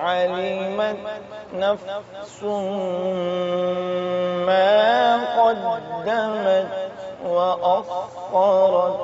علمت نفس ما قدمت وأخرت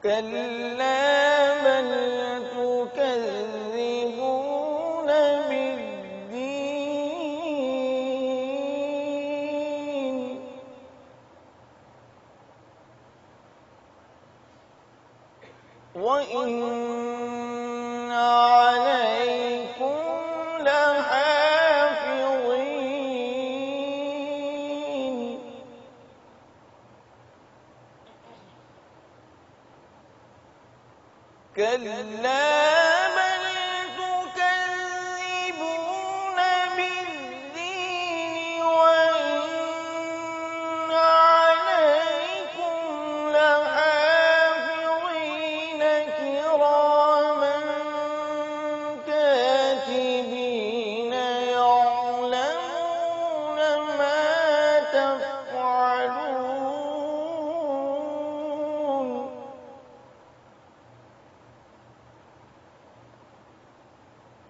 كلا بل تكذبون بالدين وإن عليكم لحافظين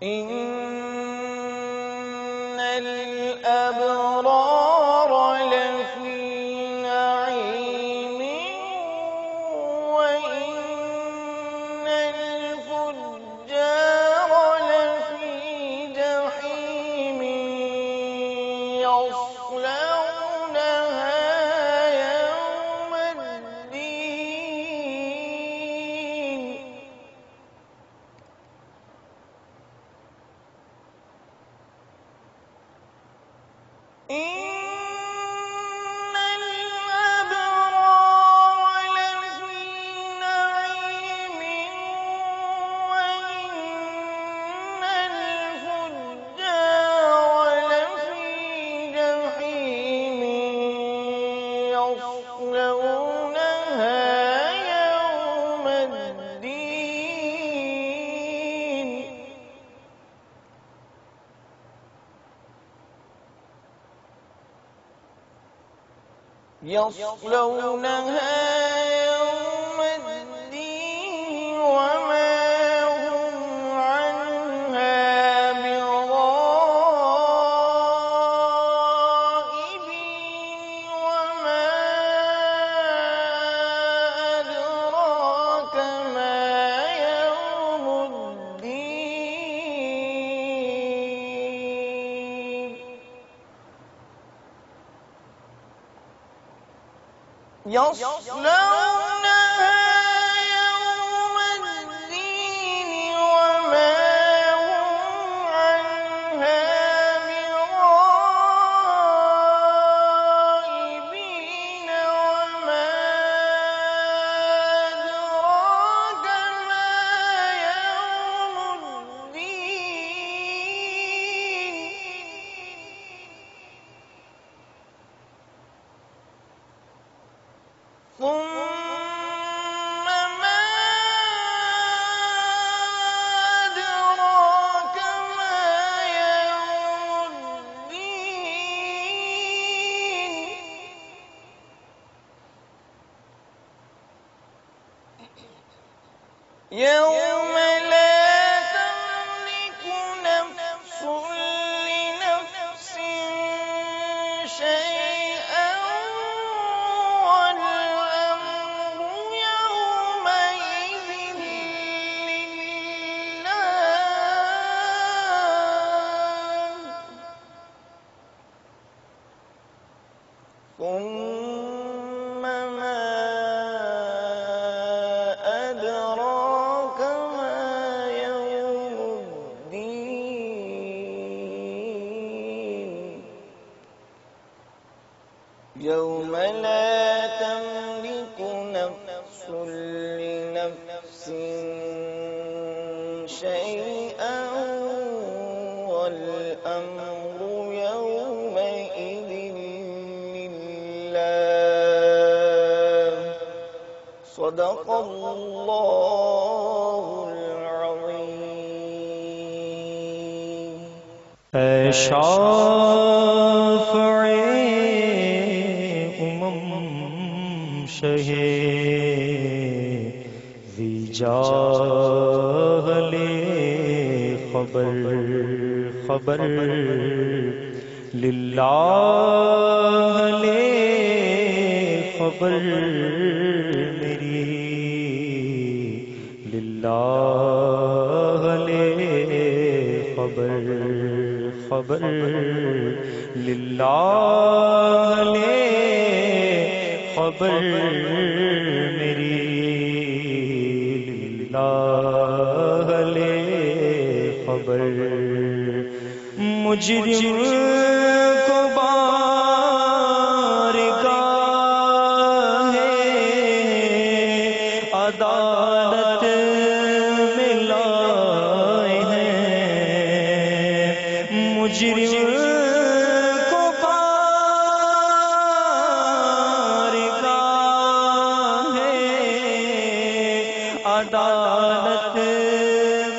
إن الأبرار لفي نعيم وإن الفجار لفي جحيم يصلونها يوم الدين إن الأبرار لفي نعيم وإن الفجار لفي جحيم يصلونها يوم الدين يصلونها يوم الدين وما هم عنها بغائبين وما أدراك ما يوم الدين يصلونها يوم الدين وما هم عنها بغائبين وما أدراك ما يوم الدين ثم ما أدراك ما يوم الدين يوم لا تملك نفس لنفس شيئا والأمر يومئذ لله ثم ما أدراك ما يوم الدين يوم لا تملك نفس لنفس شيئا والأمر يومئذ لله صدق الله العظيم شهے ذی جاہل خبر خبر للہ لے خبر میری للہ لے خبر خبر للہ لے خبر میری للہ لے خبر مجرم کو بارگاہ عدالت میں لائے ہیں مجرم کو بارگاہ عدالت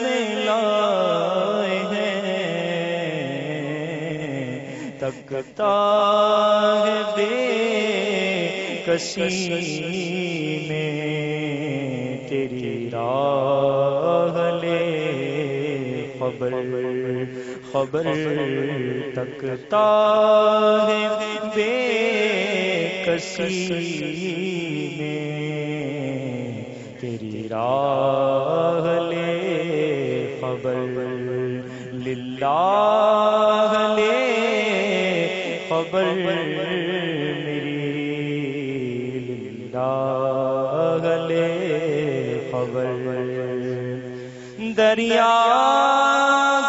میں لائے ہیں تکتا ہے بے کسی میں تیری راہ لے خبر خبر تکتا ہے بے کسی میں تیری راہ لے خبر للہ لے خبر میری للہ لے خبر دریا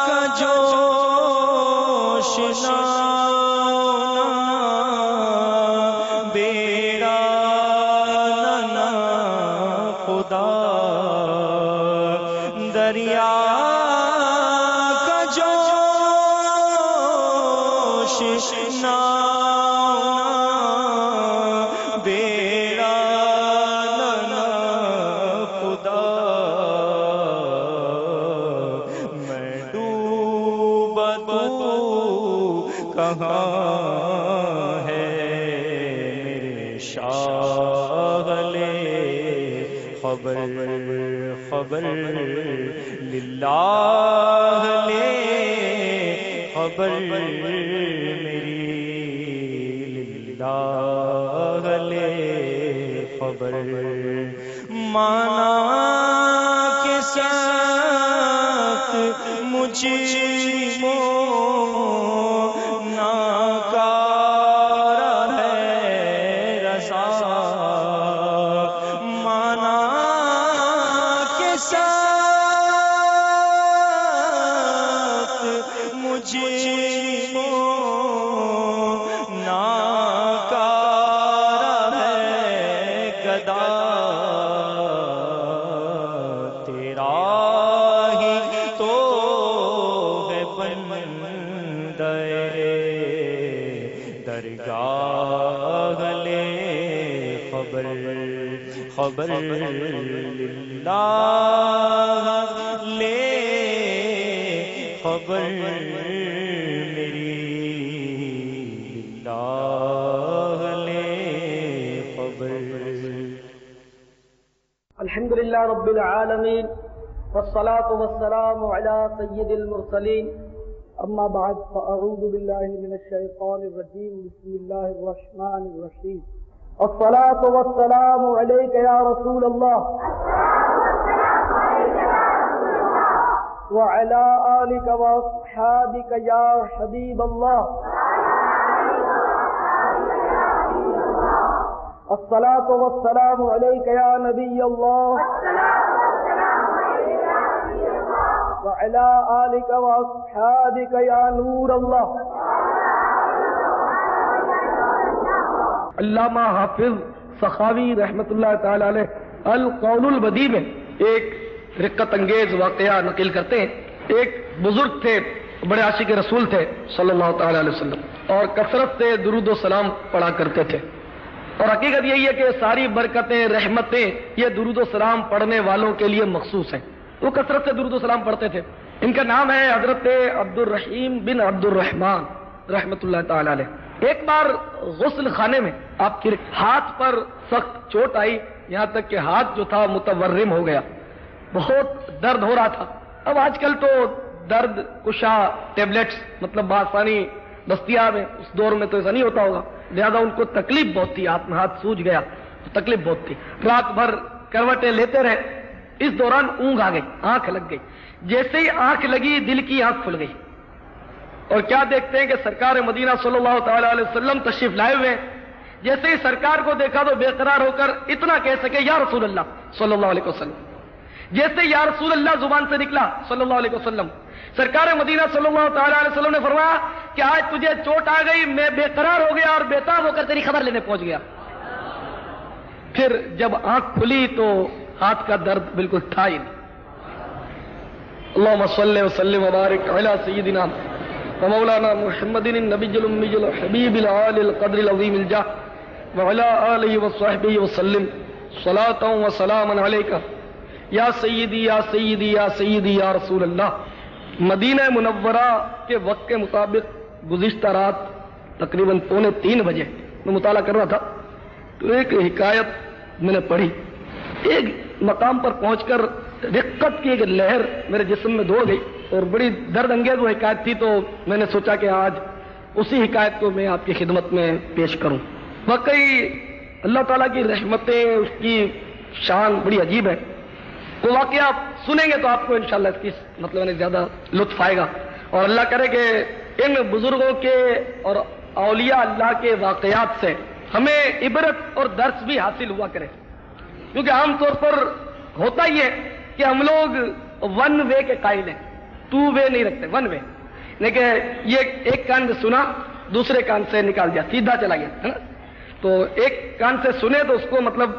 کا جوش نہ بیڑا نہ خدا دریا کا جوش نہ بیڑا نہ خدا میں ڈوبا تو کہاں ہے میرے شاہ لے خبر خبر للہ لے خبر میری للہ لے خبر مانا کے ساتھ مجرموں ناکار ہے رضا مانا کے ساتھ مجرموں ناکار ہے گدا تیرا ہی تو ہے بندے درگاہ لے خبر خبر للہ لے خبر میری للہ لے خبر الحمد للہ رب العالمین والصلاة والسلام على سید المرسلین اما بعد فاعوذ باللہ من الشیطان الرجیم بسم اللہ الرحمن الرحیم الصلاة والسلام علیک یا رسول اللہ وعلى آلك وأصحابك يا حبيب الله الصلاة والسلام عليك يا نبي الله وعلى آلك وأصحابك يا نور الله علامہ حافظ سخاوی رحمت اللہ تعالی علیہ القول البدیع میں ایک رقت انگیز واقعہ نقل کرتے ہیں. ایک بزرگ تھے, بڑے عاشق رسول تھے صلی اللہ تعالی علیہ وسلم, اور کثرت سے درود و سلام پڑھا کرتے تھے. اور حقیقت یہی ہے کہ ساری برکتیں رحمتیں یہ درود و سلام پڑھنے والوں کے لیے مخصوص ہیں. وہ کثرت سے درود و سلام پڑھتے تھے. ان کا نام ہے حضرت عبد الرحیم بن عبد الرحمان رحمت اللہ تعالی علیہ. ایک بار غسل خانے میں آپ کے ہاتھ پر سخت چوٹ آئی, یہاں تک کہ ہاتھ جو تھا متورم ہو گیا, بہت درد ہو رہا تھا. اب آج کل تو درد کشا ٹیبلٹس مطلب بآسانی دستیاب ہے, اس دور میں تو ایسا نہیں ہوتا ہوگا, لہذا ان کو تکلیف بہت تھی, ہاتھ میں ہاتھ سوج گیا تو تکلیف بہت تھی. رات بھر کروٹیں لیتے رہے. اس دوران اونگ آ گئی, آنکھ لگ گئی. جیسے ہی آنکھ لگی دل کی آنکھ کھل گئی, اور کیا دیکھتے ہیں کہ سرکار مدینہ صلی اللہ تعالی علیہ وسلم تشریف لائے ہوئے. جیسے ہی سرکار کو دیکھا تو بے قرار ہو کر اتنا کہہ سکے یا رسول اللہ صلی اللہ علیہ وسلم. جیسے یا رسول اللہ زبان سے نکلا صلی اللہ علیہ وسلم, سرکار مدینہ صلی اللہ تعالی علیہ وسلم نے فرمایا کہ آج تجھے چوٹ آ گئی, میں بے قرار ہو گیا اور بےتاب ہو کر تیری خبر لینے پہنچ گیا. پھر جب آنکھ کھلی تو ہاتھ کا درد بالکل تھا ہی نہیں. اللہم صلی وسلم وبارک علی سیدنا ومولانا محمد النبی الامی الحبیب العالی القدر العظیم الجاہ وعلی آلہ وصحبہ وسلم صلاۃ و سلام علیکہ یا سیدی یا سیدی یا سیدی یا رسول اللہ. مدینہ منورہ کے وقت کے مطابق گزشتہ رات تقریباً 2:45 بجے میں مطالعہ کر رہا تھا تو ایک حکایت میں نے پڑھی. ایک مقام پر پہنچ کر رقت کی ایک لہر میرے جسم میں دوڑ گئی. اور بڑی درد انگیز وہ حکایت تھی، تو میں نے سوچا کہ آج اسی حکایت کو میں آپ کی خدمت میں پیش کروں۔ واقعی اللہ تعالیٰ کی رحمتیں، اس کی شان بڑی عجیب ہے۔ وہ واقعہ آپ سنیں گے تو آپ کو انشاءاللہ اس کی مطلب زیادہ لطف آئے گا، اور اللہ کرے کہ ان بزرگوں کے اور اولیاء اللہ کے واقعات سے ہمیں عبرت اور درس بھی حاصل ہوا کرے، کیونکہ عام طور پر ہوتا ہی ہے کہ ہم لوگ ون وے کے قائل ہیں، ٹو وے نہیں رکھتے، ون وے، لیکن یہ ایک کان سے سنا دوسرے کان سے نکال دیا، سیدھا چلا گیا، ہے نا؟ تو ایک کان سے سنے تو اس کو مطلب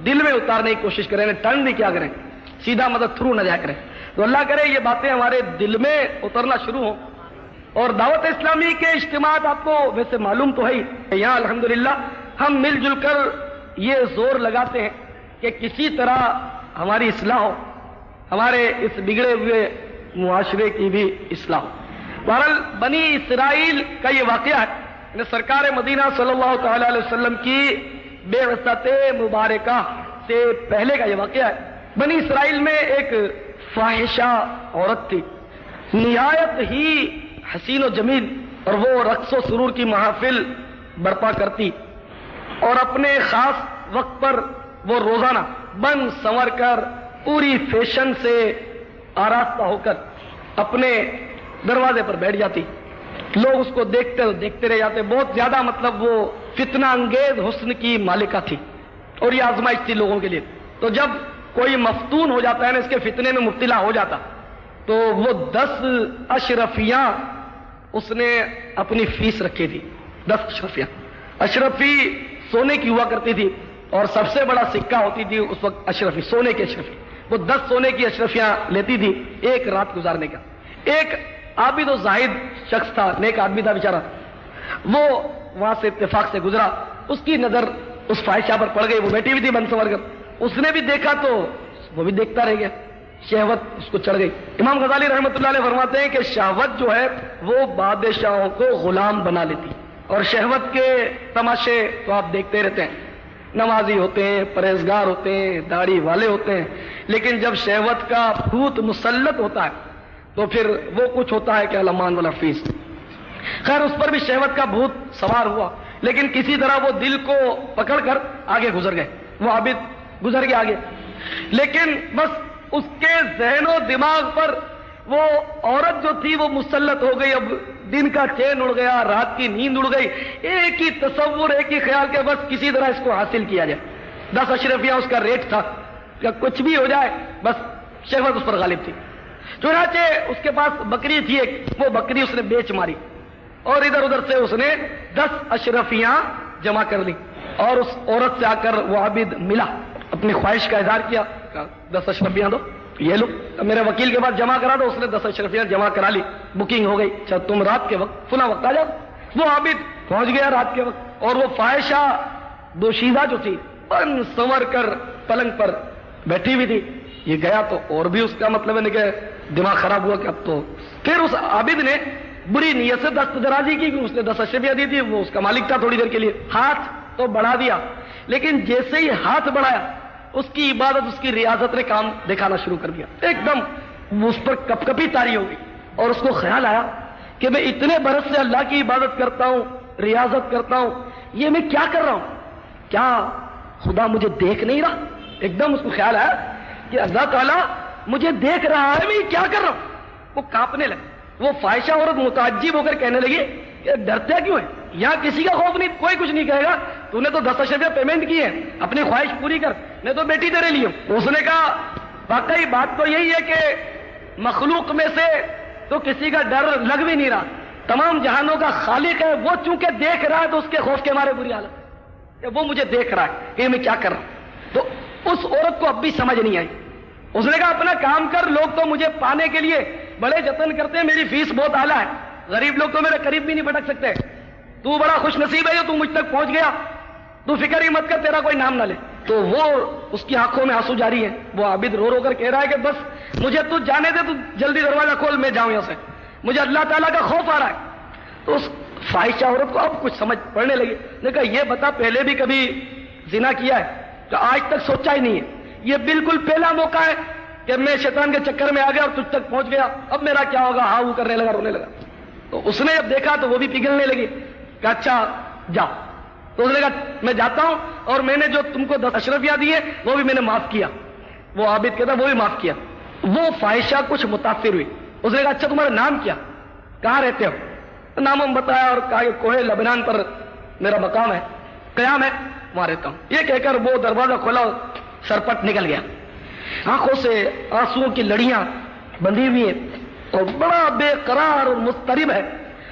دل میں اتارنے کی کوشش کریں، ٹرن بھی کیا کریں، سیدھا مطلب تھرو نہ جایا کریں۔ تو اللہ کرے یہ باتیں ہمارے دل میں اترنا شروع ہوں۔ اور دعوت اسلامی کے اجتماعات آپ کو ویسے معلوم تو ہے ہی، یہاں الحمدللہ ہم مل جل کر یہ زور لگاتے ہیں کہ کسی طرح ہماری اصلاح ہو، ہمارے اس بگڑے ہوئے معاشرے کی بھی اصلاح ہو۔ بہرحال بنی اسرائیل کا یہ واقعہ ہے، سرکار مدینہ صلی اللہ تعالی علیہ وسلم کی بعثت مبارکہ سے پہلے کا یہ واقعہ ہے۔ بنی اسرائیل میں ایک فاحشہ عورت تھی، نہایت ہی حسین و جمیل، اور وہ رقص و سرور کی محافل برپا کرتی، اور اپنے خاص وقت پر وہ روزانہ بن سنور کر پوری فیشن سے آراستہ ہو کر اپنے دروازے پر بیٹھ جاتی۔ لوگ اس کو دیکھتے رہ جاتے، بہت زیادہ مطلب وہ فتنہ انگیز حسن کی مالکہ تھی، اور یہ آزمائش تھی لوگوں کے لیے۔ تو جب کوئی مفتون ہو جاتا ہے نا، اس کے فتنے میں مبتلا ہو جاتا، تو وہ 10 اشرفیاں اس نے اپنی فیس رکھی تھی، 10 اشرفیاں۔ اشرفی سونے کی ہوا کرتی تھی، اور سب سے بڑا سکہ ہوتی تھی اس وقت اشرفی، سونے کی اشرفی۔ وہ 10 سونے کی اشرفیاں لیتی تھی ایک رات گزارنے کا۔ ایک عابد و زاہد شخص تھا، نیک آدمی تھا بیچارہ، وہ وہاں سے اتفاق سے گزرا، اس کی نظر اس فاحشہ پر پڑ گئی، وہ بیٹھی ہوئی تھی بن سنور کر، اس نے بھی دیکھا تو وہ بھی دیکھتا رہ گیا، شہوت اس کو چڑھ گئی۔ امام غزالی رحمۃ اللہ علیہ فرماتے ہیں کہ شہوت جو ہے وہ بادشاہوں کو غلام بنا لیتی، اور شہوت کے تماشے تو آپ دیکھتے رہتے ہیں، نمازی ہوتے ہیں، پرہیزگار ہوتے ہیں، داڑھی والے ہوتے ہیں، لیکن جب شہوت کا بھوت مسلط ہوتا ہے تو پھر وہ کچھ ہوتا ہے کہ الامان والحفیظ۔ خیر اس پر بھی شہوت کا بھوت سوار ہوا، لیکن کسی طرح وہ دل کو پکڑ کر آگے گزر گئے، وہ عابد گزر گیا آگے، لیکن بس اس کے ذہن و دماغ پر وہ عورت جو تھی وہ مسلط ہو گئی۔ اب دن کا چین اڑ گیا، رات کی نیند اڑ گئی، ایک ہی تصور، ایک ہی خیال کہ بس کسی طرح اس کو حاصل کیا جائے۔ 10 اشرفیاں اس کا ریٹ تھا کہ کچھ بھی ہو جائے، بس شہوت اس پر غالب تھی۔ چنانچہ اس کے پاس بکری تھی ایک، وہ بکری اس نے بیچ ماری، اور ادھر ادھر سے اس نے 10 اشرفیاں جمع کر لی، اور اس عورت سے آ کر وہ عابد ملا، اپنی خواہش کا اظہار کیا، 10 اشرفیاں دو، یہ لو، میرے وکیل کے پاس جمع کرا دو، اس نے 10 اشرفیاں جمع کرا لی، بکنگ ہو گئی، اچھا تم رات کے وقت فلاں وقت آ جاؤ۔ وہ عابد پہنچ گیا رات کے وقت، اور وہ فاحشہ دوشیزہ جو تھی بن سنور کر پلنگ پر بیٹھی ہوئی تھی، یہ گیا تو اور بھی اس کا مطلب ہے کہ دماغ خراب ہوا کہ اب تو پھر اس عابد نے بری نیت سے دست درازی کی، کہ اس نے 10 اشرفیاں دی تھی، وہ اس کا مالک تھا تھوڑی دیر کے لیے، ہاتھ تو بڑھا دیا، لیکن جیسے ہی ہاتھ بڑھایا اس کی عبادت، اس کی ریاضت نے کام دکھانا شروع کر دیا، ایک دم اس پر کپ کپی طاری ہو گئی، اور اس کو خیال آیا کہ میں اتنے برس سے اللہ کی عبادت کرتا ہوں، ریاضت کرتا ہوں، یہ میں کیا کر رہا ہوں، کیا خدا مجھے دیکھ نہیں رہا؟ ایک دم اس کو خیال آیا کہ اللہ تعالیٰ مجھے دیکھ رہا ہے، میں یہ کیا کر رہا ہوں؟ وہ کانپنے لگا۔ وہ فاحشہ عورت متعجب ہو کر کہنے لگی کہ ڈرتے کیوں ہے؟ یہاں کسی کا خوف نہیں، کوئی کچھ نہیں کہے گا، تو نے تو 10 اشرفیاں پیمنٹ کی ہے، اپنی خواہش پوری کر، میں تو بیٹی تیرے لیے ہوں۔ اس نے کہا واقعی بات تو یہی ہے کہ مخلوق میں سے تو کسی کا ڈر لگ بھی نہیں رہا، تمام جہانوں کا خالق ہے، وہ چونکہ دیکھ رہا ہے تو اس کے خوف کے مارے بری حالت کہ وہ مجھے دیکھ رہا ہے کہ میں کیا کر رہا ہوں۔ تو اس عورت کو اب بھی سمجھ نہیں آئی، اس نے کہا اپنا کام کر، لوگ تو مجھے پانے کے لیے بڑے جتن کرتے ہیں، میری فیس بہت اعلیٰ ہے، غریب لوگ تو میرے قریب بھی نہیں بھٹک سکتے، تو بڑا خوش نصیب ہے جو تو مجھ تک پہنچ گیا، تو فکر ہی مت کر، تیرا کوئی نام نہ لے۔ تو وہ اس کی آنکھوں میں آنسو جاری ہے، وہ عابد رو رو کر کہہ رہا ہے کہ بس مجھے تو جانے دے، تو جلدی دروازہ کھول، میں جاؤں یہاں سے، مجھے اللہ تعالیٰ کا خوف آ رہا ہے۔ تو اس فاحشہ عورت کو اب کچھ سمجھ پڑنے لگی، نے کہا یہ بتا پہلے بھی کبھی زنا کیا ہے؟ تو آج تک سوچا ہی نہیں ہے، یہ بالکل پہلا موقع ہے کہ میں شیطان کے چکر میں آ گیا اور تجھ تک پہنچ گیا، اب میرا کیا ہوگا، ہاں وہ کرنے لگا، رونے لگا۔ تو اس نے جب دیکھا تو وہ بھی پگھلنے لگی کہ اچھا جاؤ۔ تو اس نے کہا میں جاتا ہوں اور میں نے جو تم کو 10 اشرفیاں دی ہیں وہ بھی میں نے معاف کیا۔ وہ عابد کہتا وہ بھی معاف کیا۔ وہ فاحشہ کچھ متاثر ہوئی، اس نے کہا اچھا تمہارا نام کیا، کہاں رہتے ہو؟ نام ہم بتایا اور کہا کہ کوہ لبنان پر میرا مقام ہے، قیام ہے، وہاں رہتا ہوں۔ یہ کہہ کر وہ دروازہ کھولا، سرپٹ نکل گیا، آنکھوں سے آنسوؤں کی لڑیاں بندھی ہوئی ہیں اور بڑا بے قرار اور مضطرب ہے،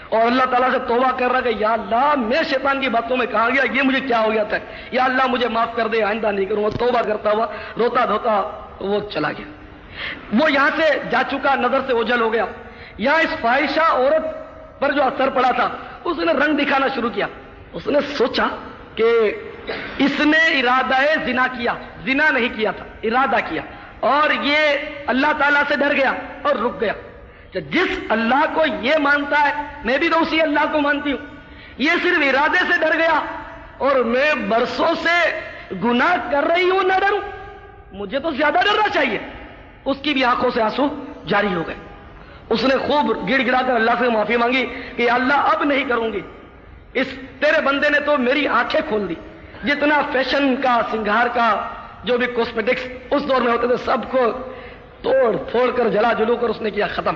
اور اللہ تعالیٰ سے توبہ کر رہا کہ یا اللہ میں شیطان کی باتوں میں کہاں گیا، یہ مجھے کیا ہو گیا تھا، یا اللہ مجھے معاف کر دے، آئندہ نہیں کروں گا۔ توبہ کرتا ہوا روتا دھوتا وہ چلا گیا۔ وہ یہاں سے جا چکا، نظر سے اوجھل ہو گیا۔ یہاں اس فاحشہ عورت پر جو اثر پڑا تھا اس نے رنگ دکھانا شروع کیا۔ اس نے سوچا کہ اس نے ارادہ زنا کیا، زنا نہیں کیا تھا، ارادہ کیا، اور یہ اللہ تعالیٰ سے ڈر گیا اور رک گیا۔ جس اللہ کو یہ مانتا ہے میں بھی تو اسی اللہ کو مانتی ہوں، یہ صرف ارادے سے ڈر گیا اور میں برسوں سے گناہ کر رہی ہوں، نہ ڈروں، مجھے تو زیادہ ڈرنا چاہیے۔ اس کی بھی آنکھوں سے آنسو جاری ہو گئے۔ اس نے خوب گڑ گڑا کر اللہ سے معافی مانگی کہ اللہ اب نہیں کروں گی، اس تیرے بندے نے تو میری آنکھیں کھول دی، جتنا فیشن کا، سنگھار کا، جو بھی کاسمیٹکس اس دور میں ہوتے تھے سب کو توڑ پھوڑ کر جلا جلو کر اس نے کیا ختم،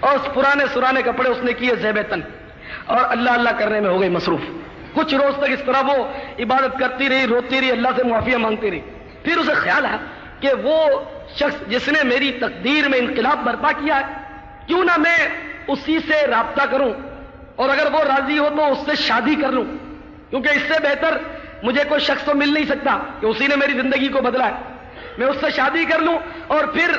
اور اس پرانے سرانے کپڑے اس نے کیے زیب تن اور اللہ اللہ کرنے میں ہو گئی مصروف۔ کچھ روز تک اس طرح وہ عبادت کرتی رہی، روتی رہی، اللہ سے معافیاں مانگتی رہی۔ پھر اسے خیال آیا کہ وہ شخص جس نے میری تقدیر میں انقلاب برپا کیا ہے، کیوں نہ میں اسی سے رابطہ کروں، اور اگر وہ راضی ہو تو اس سے شادی کر لوں، کیونکہ اس سے بہتر مجھے کوئی شخص تو مل نہیں سکتا کہ اسی نے میری زندگی کو بدلا ہے۔ میں اس سے شادی کر لوں اور پھر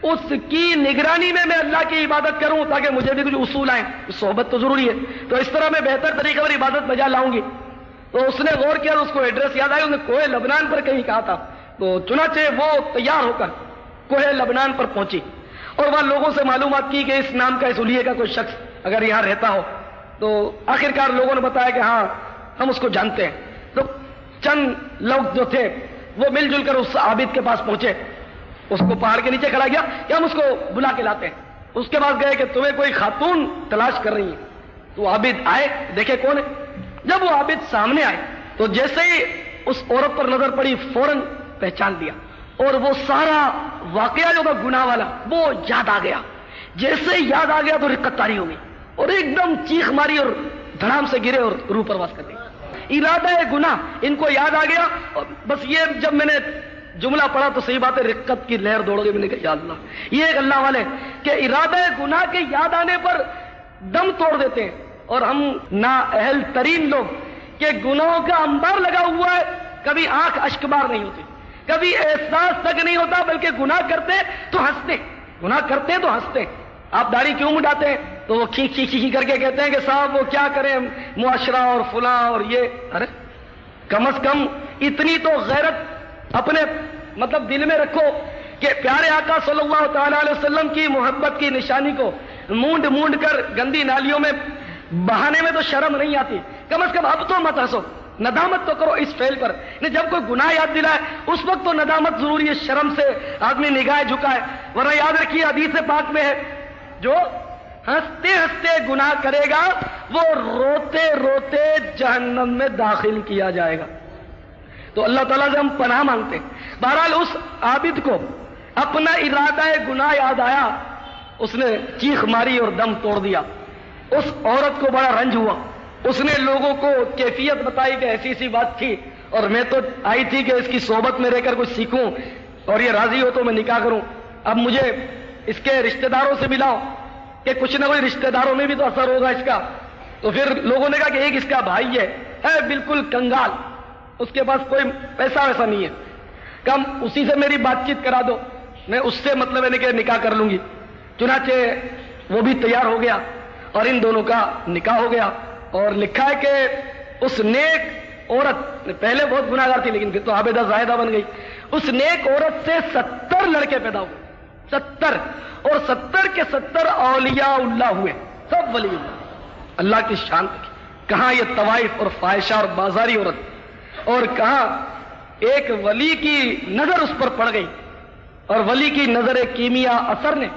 اس کی نگرانی میں اللہ کی عبادت کروں تاکہ مجھے بھی کچھ اصول آئیں، صحبت تو ضروری ہے، تو اس طرح میں بہتر طریقے پر عبادت بجا لاؤں گی۔ تو اس نے غور کیا، اس کو ایڈریس یاد آیا، اس نے کوہ لبنان پر کہیں کہا تھا، تو چنانچہ وہ تیار ہو کر کوہ لبنان پر پہنچی اور وہاں لوگوں سے معلومات کی کہ اس نام کا، اس حلیے کا کوئی شخص اگر یہاں رہتا ہو، تو آخرکار لوگوں نے بتایا کہ ہاں ہم اس کو جانتے ہیں۔ تو چند لوگ جو تھے وہ مل جل کر اس عابد کے پاس پہنچے، اس کو پہاڑ کے نیچے کھڑا گیا کہ ہم اس کو بلا کے لاتے ہیں۔ اس کے پاس گئے کہ تمہیں کوئی خاتون تلاش کر رہی ہے، تو عابد آئے، دیکھے کون ہے۔ جب وہ عابد سامنے آئے تو جیسے ہی اس عورت پر نظر پڑی فوراً پہچان لیا، اور وہ سارا واقعہ جو تھا گناہ والا وہ یاد آ گیا۔ جیسے ہی یاد آ گیا تو رقت طاری ہو گئی اور ایک دم چیخ ماری اور دھڑام سے گرے اور روح پرواز کر دی۔ ارادہ گناہ ان کو یاد آ گیا، اور بس یہ جب میں نے جملہ پڑھا تو صحیح بات ہے، رقت کی لہر دوڑ گئی۔ میں نے کہا یا اللہ، یہ ایک اللہ والے کہ ارادہ گناہ کے یاد آنے پر دم توڑ دیتے ہیں، اور ہم نااہل ترین لوگ کہ گناہوں کا انبار لگا ہوا ہے، کبھی آنکھ اشک بار نہیں ہوتی، کبھی احساس تک نہیں ہوتا، بلکہ گناہ کرتے تو ہنستے، گناہ کرتے تو ہنستے۔ آپ داڑھی کیوں مڈاتے ہیں تو وہ کھینچ کھینچ کھینچ کر کے کہتے ہیں کہ صاحب وہ کیا کریں، معاشرہ اور فلاں اور یہ۔ ارے کم از کم اتنی تو غیرت اپنے مطلب دل میں رکھو کہ پیارے آقا صلی اللہ تعالی علیہ وسلم کی محبت کی نشانی کو مونڈ مونڈ کر گندی نالیوں میں بہانے میں تو شرم نہیں آتی، کم از کم اب تو مت ہنسو، ندامت تو کرو اس فعل پر۔ جب کوئی گناہ یاد دلائے اس وقت تو ندامت ضروری ہے، شرم سے آدمی نگاہ جھکائے، ورنہ یاد رکھیے حدیث پاک میں ہے جو ہنستے ہنستے گناہ کرے گا وہ روتے روتے جہنم میں داخل کیا جائے گا۔ تو اللہ تعالیٰ سے ہم پناہ مانگتے ہیں۔ بہرحال اس عابد کو اپنا ارادہ گناہ یاد آیا، اس نے چیخ ماری اور دم توڑ دیا۔ اس عورت کو بڑا رنج ہوا، اس نے لوگوں کو کیفیت بتائی کہ ایسی سی بات تھی، اور میں تو آئی تھی کہ اس کی صحبت میں رہ کر کچھ سیکھوں، اور یہ راضی ہو تو میں نکاح کروں، اب مجھے اس کے رشتہ داروں سے ملاؤ کہ کچھ نہ کوئی رشتہ داروں میں بھی تو اثر ہوگا اس کا۔ تو پھر لوگوں نے کہا کہ ایک اس کا بھائی ہے بالکل کنگال، اس کے پاس کوئی پیسہ ویسا نہیں ہے، کم اسی سے میری بات چیت کرا دو، میں اس سے مطلب ہے کہ نکاح کر لوں گی۔ چنانچہ وہ بھی تیار ہو گیا اور ان دونوں کا نکاح ہو گیا، اور لکھا ہے کہ اس نیک عورت پہلے بہت گناہگار تھی لیکن پھر تو عابدہ زاہدہ بن گئی، اس نیک عورت سے 70 لڑکے پیدا ہوئے، 70، اور 70 کے 70 اولیاء اللہ ہوئے، سب ولی اللہ۔ اللہ کی شان کہاں یہ طوائف اور فاحشہ اور بازاری عورت، اور کہاں ایک ولی کی نظر اس پر پڑ گئی اور ولی کی نظر کیمیا اثر نے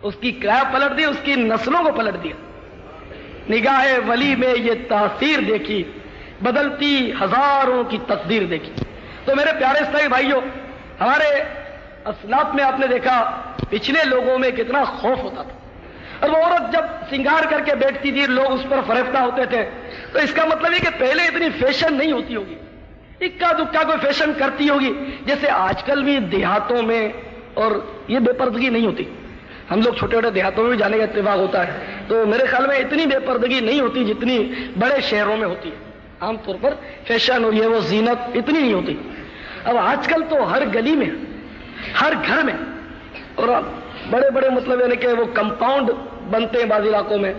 اس کی قیا پلٹ دی، اس کی نسلوں کو پلٹ دیا۔ نگاہ ولی میں یہ تاثیر دیکھی، بدلتی ہزاروں کی تقدیر دیکھی۔ تو میرے پیارے اسلامی بھائیوں، ہمارے اسلاف میں آپ نے دیکھا پچھلے لوگوں میں کتنا خوف ہوتا تھا، اور وہ عورت جب سنگار کر کے بیٹھتی تھی لوگ اس پر فریفتہ ہوتے تھے، تو اس کا مطلب یہ کہ پہلے اتنی فیشن نہیں ہوتی ہوگی، اکا دکا کوئی فیشن کرتی ہوگی، جیسے آج کل بھی دیہاتوں میں اور یہ بے پردگی نہیں ہوتی۔ ہم لوگ چھوٹے چھوٹے دیہاتوں میں بھی جانے کا اتفاق ہوتا ہے، تو میرے خیال میں اتنی بے پردگی نہیں ہوتی جتنی بڑے شہروں میں ہوتی ہے۔ عام طور پر فیشن اور یہ وہ زینت اتنی نہیں ہوتی۔ اب آج کل تو ہر گلی میں، ہر گھر میں، اور بڑے بڑے مطلب یعنی کہ وہ کمپاؤنڈ بنتے ہیں بعض علاقوں میں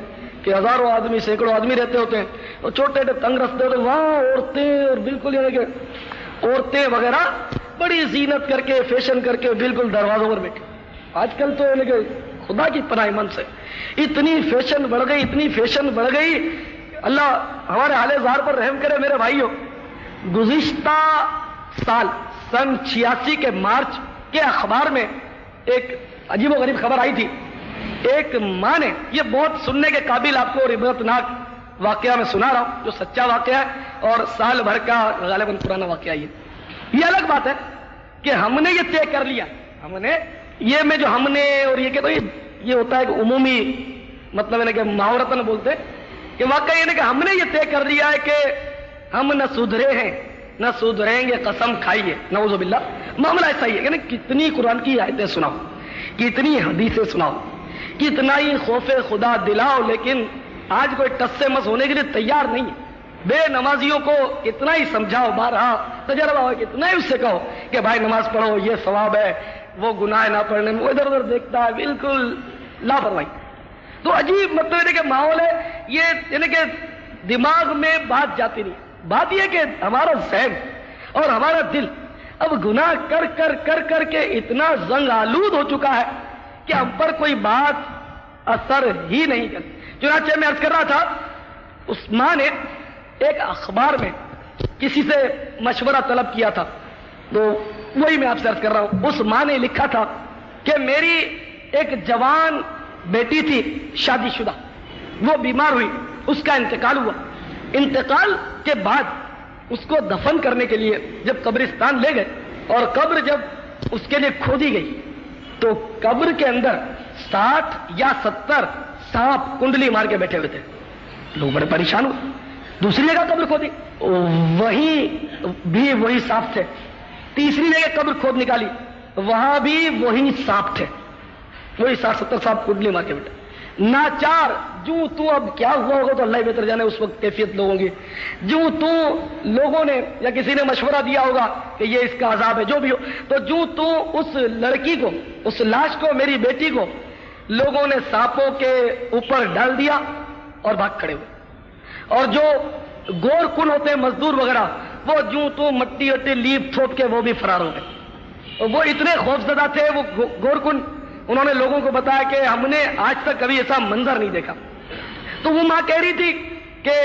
کہ ہزاروں آدمی، سینکڑوں آدمی رہتے ہوتے ہیں، اور چھوٹے چھوٹے تنگ رستے ہوتے ہیں، وہاں عورتیں اور بالکل یعنی کہ عورتیں وغیرہ بڑی زینت کر کے فیشن کر کے بالکل دروازوں پر بیٹھے۔ آج کل تو یعنی کہ خدا کی پناہ من سے اتنی فیشن بڑھ گئی، اتنی فیشن بڑھ گئی، اللہ ہمارے حال زار پر رحم کرے۔ میرے بھائیوں، گزشتہ سال سن 86 کے مارچ کے اخبار میں ایک عجیب و غریب خبر آئی تھی۔ ایک ماں نے، یہ بہت سننے کے قابل آپ کو اور عبرتناک واقعہ میں سنا رہا ہوں جو سچا واقعہ ہے اور سال بھر کا غالباً پرانا واقعہ یہ الگ بات ہے کہ ہم نے یہ طے کر لیا، ہم نے یہ میں جو ہم نے اور یہ کہ یہ ہوتا ہے کہ عمومی مطلب ہے کہ محاورتاً بولتے کہ واقعی یہ کہ ہم نے یہ طے کر لیا ہے کہ ہم نہ سدھرے ہیں نہ سدھریں گے، قسم کھائیے، نعوذ باللہ۔ معاملہ ایسا ہی ہے کہ کتنی قرآن کی آیتیں سناؤ، کتنی حدیثیں سناؤ، کتنا ہی خوف خدا دلاؤ، لیکن آج کوئی ٹس سے مس ہونے کے لیے تیار نہیں ہے۔ بے نمازیوں کو کتنا ہی سمجھاؤ، بارہا تجربہ ہو، کتنا ہی اس سے کہو کہ بھائی نماز پڑھو، یہ ثواب ہے، وہ گناہ نہ پڑھنے میں، وہ ادھر ادھر دیکھتا ہے، بالکل لاپرواہی۔ تو عجیب مطلب کہ ماحول ہے یہ، یعنی کہ دماغ میں بات جاتی نہیں۔ بات یہ کہ ہمارا ذہن اور ہمارا دل اب گناہ کر کر کر کر کے اتنا زنگ آلود ہو چکا ہے کہ ہم پر کوئی بات اثر ہی نہیں کرتی۔ چنانچہ میں عرض کر رہا تھا، اس ماں نے ایک اخبار میں کسی سے مشورہ طلب کیا تھا، تو وہی میں آپ سے عرض کر رہا ہوں۔ اس ماں نے لکھا تھا کہ میری ایک جوان بیٹی تھی شادی شدہ، وہ بیمار ہوئی، اس کا انتقال ہوا۔ انتقال کے بعد اس کو دفن کرنے کے لیے جب قبرستان لے گئے اور قبر جب اس کے لیے کھودی گئی تو قبر کے اندر 60 یا 70 سانپ کنڈلی مار کے بیٹھے ہوئے تھے۔ لوگ بڑے پریشان ہوئے۔ دوسری جگہ قبر کھودی، وہیں بھی وہی سانپ تھے۔ تیسری جگہ قبر کھود نکالی، وہاں بھی وہی سانپ تھے، وہی 60-70 سانپ کنڈلی مار کے بیٹھے۔ ناچار جو تو اب کیا ہوا ہوگا تو اللہ ہی بہتر جانے اس وقت کیفیت لوگوں کی، جو تو لوگوں نے یا کسی نے مشورہ دیا ہوگا کہ یہ اس کا عذاب ہے، جو بھی ہو، تو جو تو اس لڑکی کو، اس لاش کو، میری بیٹی کو لوگوں نے سانپوں کے اوپر ڈال دیا اور بھاگ کھڑے ہوئے۔ اور جو گور کن ہوتے ہیں مزدور وغیرہ، وہ جو تو مٹی وٹی لیپ تھوپ کے وہ بھی فرار ہو گئے۔ اور وہ اتنے خوفزدہ تھے وہ گور کن، انہوں نے لوگوں کو بتایا کہ ہم نے آج تک کبھی ایسا منظر نہیں دیکھا۔ تو وہ ماں کہہ رہی تھی کہ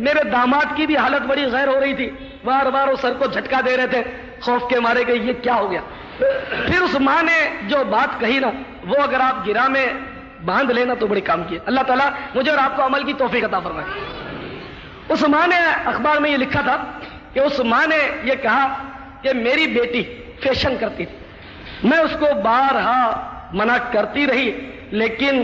میرے داماد کی بھی حالت بڑی غیر ہو رہی تھی، بار بار وہ سر کو جھٹکا دے رہے تھے خوف کے مارے کہ یہ کیا ہو گیا۔ پھر اس ماں نے جو بات کہی نا، وہ اگر آپ گرہ میں باندھ لینا تو بڑے کام کیے۔ اللہ تعالیٰ مجھے اور آپ کو عمل کی توفیق عطا فرمائے۔ اس ماں نے اخبار میں یہ لکھا تھا کہ اس ماں نے یہ کہا کہ میری بیٹی فیشن کرتی تھی، میں اس کو بارہا منع کرتی رہی لیکن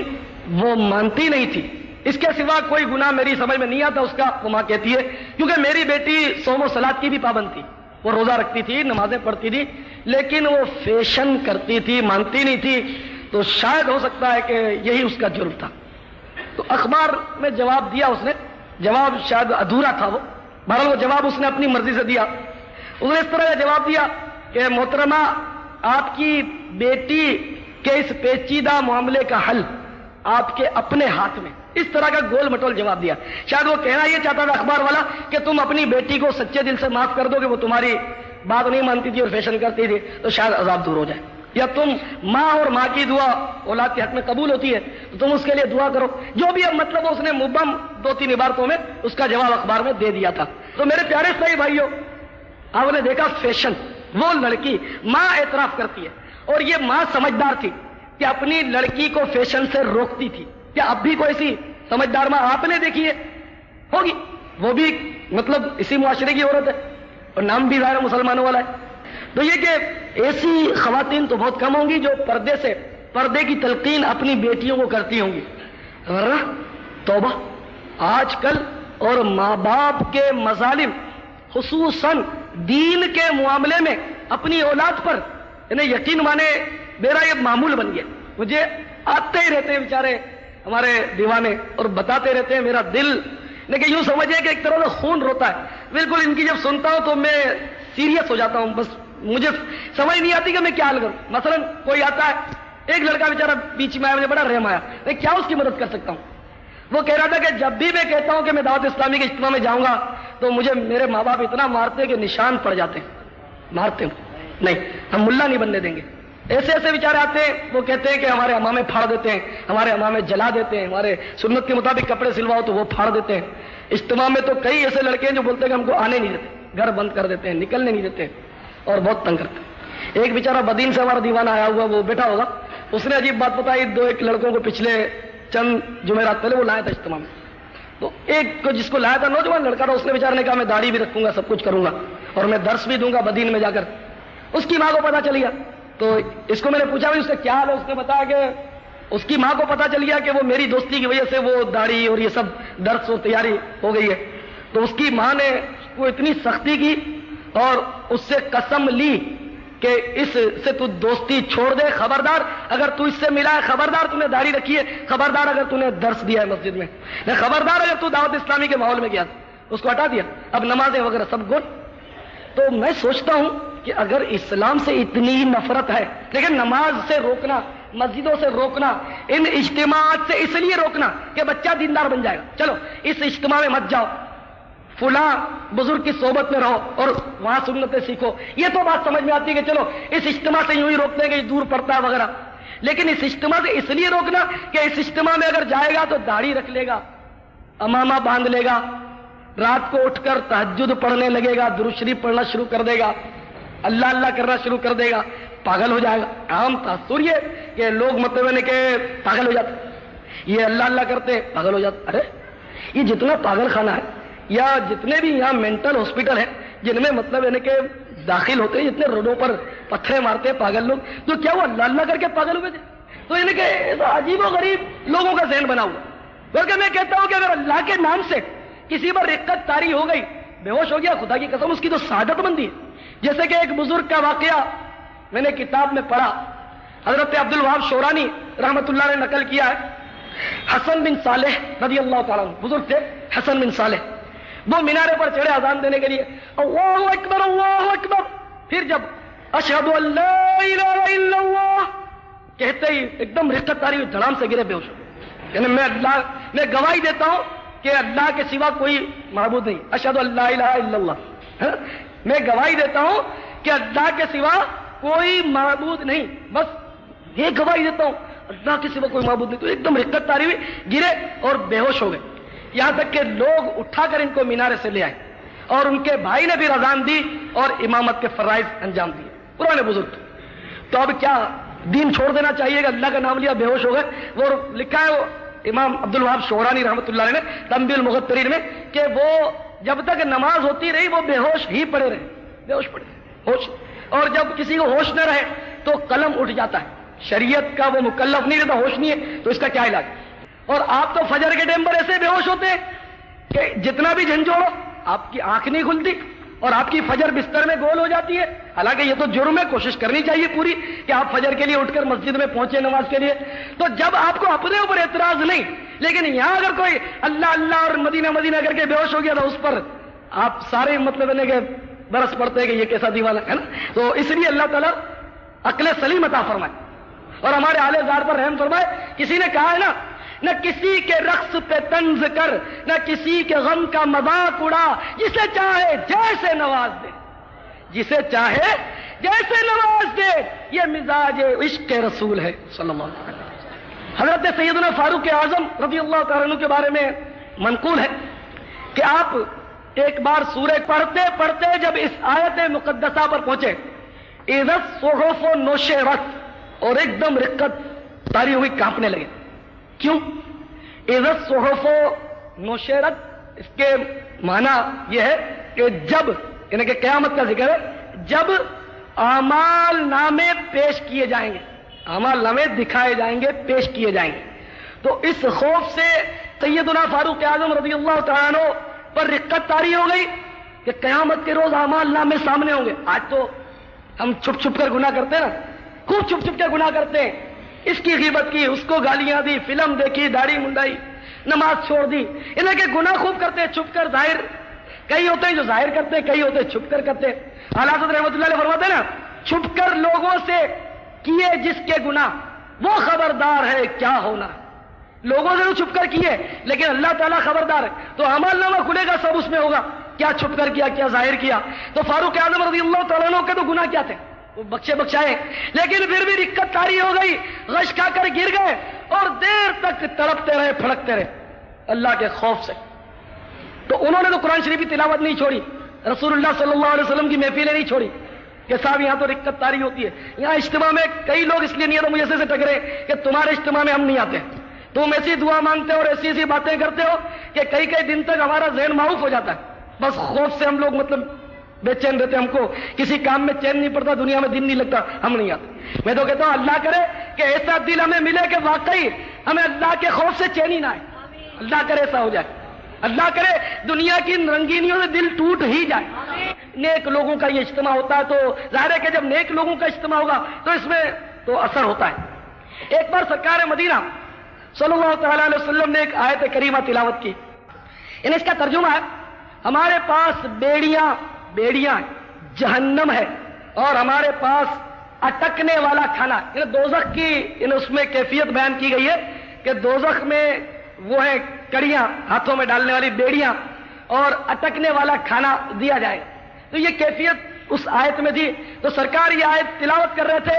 وہ مانتی نہیں تھی، اس کے سوا کوئی گناہ میری سمجھ میں نہیں آتا اس کا۔ وہ ماں کہتی ہے کیونکہ میری بیٹی صوم و صلات کی بھی پابند تھی، وہ روزہ رکھتی تھی، نمازیں پڑھتی تھی، لیکن وہ فیشن کرتی تھی، مانتی نہیں تھی، تو شاید ہو سکتا ہے کہ یہی اس کا جرم تھا۔ تو اخبار میں جواب دیا اس نے، جواب شاید ادھورا تھا، وہ بہرحال وہ جواب اس نے اپنی مرضی سے دیا۔ اس نے اس طرح کا جواب دیا کہ محترمہ، آپ کی بیٹی کے اس پیچیدہ معاملے کا حل آپ کے اپنے ہاتھ میں، اس طرح کا گول مٹول جواب دیا۔ شاید وہ کہنا یہ چاہتا تھا اخبار والا کہ تم اپنی بیٹی کو سچے دل سے معاف کر دو کہ وہ تمہاری بات نہیں مانتی تھی اور فیشن کرتی تھی، تو شاید عذاب دور ہو جائے، یا تم ماں اور ماں کی دعا اولاد کے حق میں قبول ہوتی ہے تو تم اس کے لیے دعا کرو، جو بھی اب مطلب اس نے مبہم 2-3 عبارتوں میں اس کا جواب اخبار میں دے دیا تھا۔ تو میرے پیارے صحیح بھائیوں، آپ نے دیکھا فیشن، وہ لڑکی ماں اعتراف کرتی ہے اور یہ ماں سمجھدار تھی کہ اپنی لڑکی کو فیشن سے روکتی تھی. کیا اب بھی کوئی ایسی سمجھدار ماں آپ نے دیکھی ہے؟ ہوگی. وہ بھی مطلب اسی معاشرے کی عورت ہے اور نام بھی ظاہر مسلمانوں والا ہے. تو یہ کہ ایسی خواتین تو بہت کم ہوں گی جو پردے کی تلقین اپنی بیٹیوں کو کرتی ہوں گی. توبہ. آج کل اور ماں باپ کے مظالم خصوصاً دین کے معاملے میں اپنی اولاد پر انہیں یقین مانے میرا یہ معمول بن گیا. مجھے آتے ہی رہتے ہیں بیچارے ہمارے دیوانے اور بتاتے رہتے ہیں میرا دل لیکن یوں سمجھے کہ ایک طرح سے خون روتا ہے. بالکل ان کی جب سنتا ہوں تو میں سیریس ہو جاتا ہوں. بس مجھے سمجھ نہیں آتی کہ میں کیا حل کروں. مثلا کوئی آتا ہے, ایک لڑکا بیچارہ بیچ میں آیا, مجھے بڑا رحم آیا, میں کیا اس کی مدد کر سکتا ہوں. وہ کہہ رہا تھا کہ جب بھی میں کہتا ہوں کہ میں دعوت اسلامی کے اجتماع میں جاؤں گا تو مجھے میرے ماں باپ اتنا مارتے کہ نشان پڑ جاتے ہیں. مارتے نہیں, ہم ملا نہیں بننے دیں گے. ایسے ایسے بیچارے آتے ہیں, وہ کہتے ہیں کہ ہمارے امامے پھاڑ دیتے ہیں, ہمارے امامے جلا دیتے ہیں, ہمارے سنت کے مطابق کپڑے سلواؤ تو وہ پھاڑ دیتے ہیں. اجتماع میں تو کئی ایسے لڑکے ہیں جو بولتے ہیں کہ ہم کو آنے نہیں دیتے, گھر بند کر دیتے ہیں, نکلنے نہیں دیتے اور بہت تنگ کرتے ہیں. ایک بیچارہ بدین سے ہمارا دیوانہ آیا ہوا, وہ بیٹھا ہوگا, اس نے عجیب بات بتائی. ایک لڑکوں کو پچھلے چند جمعرات پہلے وہ لایا تھا اجتماع میں, تو ایک کو جس کو لایا تھا نوجوان لڑکا تھا, اس نے بیچارے نے کہا میں داڑھی بھی رکھوں گا, سب کچھ کروں گا اور میں درس بھی دوں گا بدین میں جا کر. اس کی ماں کو پتا چل گیا, تو اس کو میں نے پوچھا اس سے کیا حال ہے. اس نے بتایا کہ اس کی ماں کو پتا چل گیا کہ وہ میری دوستی کی وجہ سے وہ داڑھی اور یہ سب درس و تیاری ہو گئی ہے. تو اس کی ماں نے وہ اتنی سختی کی اور اس سے قسم لی کہ اس سے تو دوستی چھوڑ دے, خبردار اگر تو اس سے ملا ہے, خبردار تو نے داڑھی رکھی ہے, خبردار اگر تو نے درس دیا ہے مسجد میں, خبردار اگر تو دعوت اسلامی کے ماحول میں گیا. اس کو ہٹا دیا, اب نمازیں وغیرہ سب گول. تو میں سوچتا ہوں کہ اگر اسلام سے اتنی نفرت ہے, لیکن نماز سے روکنا, مسجدوں سے روکنا, ان اجتماعات سے اس لیے روکنا کہ بچہ دیندار بن جائے گا, چلو اس اجتماع میں مت جاؤ, فلاں بزرگ کی صحبت میں رہو اور وہاں سنتیں سیکھو, یہ تو بات سمجھ میں آتی ہے کہ چلو اس اجتماع سے یوں ہی روکتے ہیں کہ دور پڑتا ہے وغیرہ. لیکن اس اجتماع سے اس لیے روکنا کہ اس اجتماع میں اگر جائے گا تو داڑھی رکھ لے گا, امامہ باندھ لے گا, رات کو اٹھ کر تہجد پڑھنے لگے گا, درود شریف پڑھنا شروع کر دے گا, اللہ اللہ کرنا شروع کر دے گا, پاگل ہو جائے گا. عام تاثر یہ کہ لوگ مطلب ہے کہ پاگل ہو جاتے, یہ اللہ اللہ کرتے پاگل ہو جاتے. ارے یہ جتنا پاگل خانہ ہے یا جتنے بھی یہاں مینٹل ہاسپٹل ہیں جن میں مطلب ہے کہ داخل ہوتے ہیں, جتنے روڈوں پر پتھرے مارتے ہیں پاگل لوگ, تو کیا وہ اللہ اللہ کر کے پاگل ہوئے تھے؟ تو یعنی کہ عجیب و غریب لوگوں کا ذہن بنا ہوا. بلکہ میں کہتا ہوں کہ اگر اللہ کے نام سے کسی پر رقت طاری ہو گئی, بے ہوش ہو گیا, خدا کی قسم اس کی تو سعادت مندی ہے. جیسے کہ ایک بزرگ کا واقعہ میں نے کتاب میں پڑھا, حضرت عبد الوہاب شورانی رحمت اللہ نے نقل کیا ہے. حسن بن صالح رضی اللہ تعالیٰ عنہ بزرگ تھے, حسن بن صالح, وہ مینارے پر چڑھے اذان دینے کے لیے, اللہ اکبر اللہ اکبر, پھر جب اشہد ان لا الہ الا اللہ کہتے ہی ایک دم رقت طاری ہوئی, دھڑام سے گرے بے ہوش. یعنی میں گواہی دیتا ہوں کہ اللہ کے سوا کوئی معبود نہیں, اشہد ان لا الہ الا اللہ, میں گواہی دیتا ہوں کہ اللہ کے سوا کوئی معبود نہیں, بس یہ گواہی دیتا ہوں اللہ کے سوا کوئی معبود نہیں. تو ایک دم رقت طاری ہوئی, گرے اور بے ہوش ہو گئے. یہاں تک کہ لوگ اٹھا کر ان کو مینارے سے لے آئے اور ان کے بھائی نے بھی اذان دی اور امامت کے فرائض انجام دیے. پرانے بزرگ. تو اب کیا دین چھوڑ دینا چاہیے کہ اللہ کا نام لیا بے ہوش ہو گئے؟ وہ لکھا ہے وہ امام عبد الوہاب شورانی رحمۃ اللہ علیہ نے تنبیہ المغترین میں کہ وہ جب تک نماز ہوتی رہی وہ بے ہوش ہی پڑے رہے, بے ہوش پڑے ہوش, اور جب کسی کو ہوش نہ رہے تو قلم اٹھ جاتا ہے. شریعت کا وہ مکلف نہیں رہتا, ہوش نہیں ہے, تو اس کا کیا علاج؟ اور آپ تو فجر کے ٹائم پر ایسے بے ہوش ہوتے ہیں کہ جتنا بھی جھنجھوڑو آپ کی آنکھ نہیں کھلتی اور آپ کی فجر بستر میں گول ہو جاتی ہے. حالانکہ یہ تو جرم ہے, کوشش کرنی چاہیے پوری کہ آپ فجر کے لیے اٹھ کر مسجد میں پہنچے نماز کے لیے. تو جب آپ کو اپنے اوپر اعتراض نہیں, لیکن یہاں اگر کوئی اللہ اللہ اور مدینہ مدینہ کر کے بے ہوش ہو گیا تو اس پر آپ سارے مطلب ہے کہ برس پڑتے ہیں کہ یہ کیسا دیوانہ ہے نا. تو اس لیے اللہ تعالیٰ عقل سلیم عطا فرمائے اور ہمارے اعلی ذات پر رحم فرمائے. کسی نے کہا ہے نا, نہ کسی کے رقص پہ طنز کر, نہ کسی کے غم کا مذاق اڑا, جسے چاہے جیسے نواز دے, جسے چاہے جیسے نواز دے, یہ مزاج عشق رسول ہے صلی اللہ علیہ وسلم. حضرت سیدنا فاروق اعظم رضی اللہ تعالیٰ عنہ کے بارے میں منقول ہے کہ آپ ایک بار سورہ پڑھتے پڑھتے جب اس آیت مقدسہ پر پہنچے, اذا الصحف نشرت، اور ایک دم رقت تاری ہوئی، کانپنے لگے. کیوں؟ اذا الصحف نشرت، اس کے معنی یہ ہے کہ جب، یعنی کہ قیامت کا ذکر ہے، جب اعمال نامے پیش کیے جائیں گے، اعمال نامے دکھائے جائیں گے، پیش کیے جائیں گے. تو اس خوف سے سیدنا فاروق اعظم رضی اللہ تعالیٰ عنہ پر رقت طاری ہو گئی کہ قیامت کے روز اعمال نامے سامنے ہوں گے. آج تو ہم چھپ چھپ کر گناہ کرتے ہیں نا، خوب چھپ چھپ کر گناہ کرتے ہیں. اس کی غیبت کی، اس کو گالیاں دی، فلم دیکھی، داڑھی منڈائی، نماز چھوڑ دی. انہیں کہ گناہ خوب کرتے ہیں چھپ کر، ظاہر کئی ہوتے ہیں جو ظاہر کرتے ہیں، کئی ہوتے ہیں چھپ کر کرتے ہیں. اعلیٰ حضرت رحمۃ اللہ علیہ فرماتے ہیں نا، چھپ کر لوگوں سے کیے جس کے گناہ وہ خبردار ہے کیا ہونا. لوگوں سے تو چھپ کر کیے، لیکن اللہ تعالیٰ خبردار ہے. تو اعمال نامہ کھلے گا، سب اس میں ہوگا، کیا چھپ کر کیا، کیا ظاہر کیا. تو فاروق اعظم رضی اللہ تعالیٰ عنہ کے تو گناہ کیا تھے، وہ بخشے بخشائے، لیکن پھر بھی رقت طاری ہو گئی، غش کھا کر گر گئے اور دیر تک تڑپتے رہے، پھڑکتے رہے اللہ کے خوف سے. تو انہوں نے تو قرآن شریف کی تلاوت نہیں چھوڑی، رسول اللہ صلی اللہ علیہ وسلم کی محفلیں نہیں چھوڑی کہ صاحب یہاں تو رقت طاری ہوتی ہے. یہاں اجتماع میں کئی لوگ اس لیے نہیں آتے، مجھے سے ٹکرے کہ تمہارے اجتماع میں ہم نہیں آتے، تم ایسی دعا مانگتے ہو اور ایسی ایسی باتیں کرتے ہو کہ کئی کئی دن تک ہمارا ذہن معاف ہو جاتا ہے. بس خوف سے ہم لوگ مطلب بے چین رہتے، ہم کو کسی کام میں چین نہیں پڑتا، دنیا میں دن نہیں لگتا، ہم نہیں آتے. میں تو کہتا ہوں اللہ کرے کہ ایسا دل ہمیں ملے کہ واقعی ہمیں اللہ کے خوف سے چین ہی نہ آئے. اللہ کرے ایسا ہو جائے، اللہ کرے دنیا کی رنگینیوں سے دل ٹوٹ ہی جائے. نیک لوگوں کا یہ اجتماع ہوتا ہے تو ظاہر ہے کہ جب نیک لوگوں کا اجتماع ہوگا تو اس میں تو اثر ہوتا ہے. ایک بار سرکار مدینہ صلی اللہ تعالیٰ علیہ وسلم نے ایک آیت کریمہ تلاوت کی. یعنی اس کا ترجمہ ہے، ہمارے پاس بیڑیاں جہنم ہے اور ہمارے پاس اٹکنے والا کھانا. یعنی دوزخ کی اس میں کیفیت بیان کی گئی ہے کہ دوزخ میں وہ ہے کڑیاں، ہاتھوں میں ڈالنے والی بیڑیاں اور اٹکنے والا کھانا دیا جائے. تو یہ کیفیت اس آیت میں تھی. تو سرکار یہ آیت تلاوت کر رہے تھے،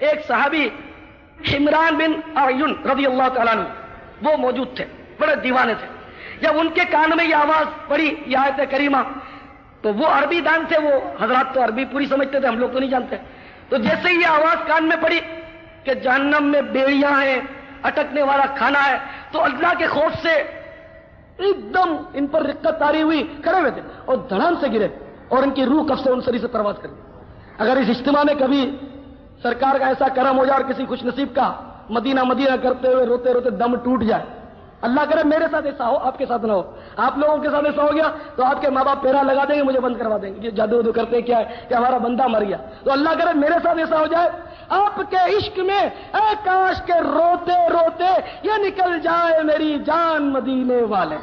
ایک صحابی عمران بن اعین رضی اللہ تعالیٰ عنہ وہ موجود تھے، بڑے دیوانے تھے. جب ان کے کان میں یہ آواز پڑی، یہ آیت کریمہ، تو وہ عربی دان تھے، وہ حضرات تو عربی پوری سمجھتے تھے، ہم لوگ تو نہیں جانتے. تو جیسے ہی یہ آواز کان میں پڑی کہ جہنم میں بیڑیاں ہیں، اٹکنے والا کھانا ہے، تو اللہ کے خوف سے ایک دم ان پر رقت طاری ہوئی، کھڑے ہوئے تھے اور دھڑام سے گرے اور ان کی روح کف سے انصری سے پرواز کر گئی. اگر اس اجتماع میں کبھی سرکار کا ایسا کرم ہو جائے اور کسی خوش نصیب کا مدینہ مدینہ کرتے ہوئے روتے روتے دم ٹوٹ جائے، اللہ کرے میرے ساتھ ایسا ہو، آپ کے ساتھ نہ ہو، آپ لوگوں کے ساتھ ایسا ہو گیا تو آپ کے ماں باپ پیرا لگا دیں گے، مجھے بند کروا دیں گے، یہ جادو وادو کرتے ہیں کیا ہے کہ ہمارا بندہ مر گیا. تو اللہ کرے میرے ساتھ ایسا ہو جائے، آپ کے عشق میں اے کاش کے روتے روتے یہ نکل جائے میری جان مدینے والے.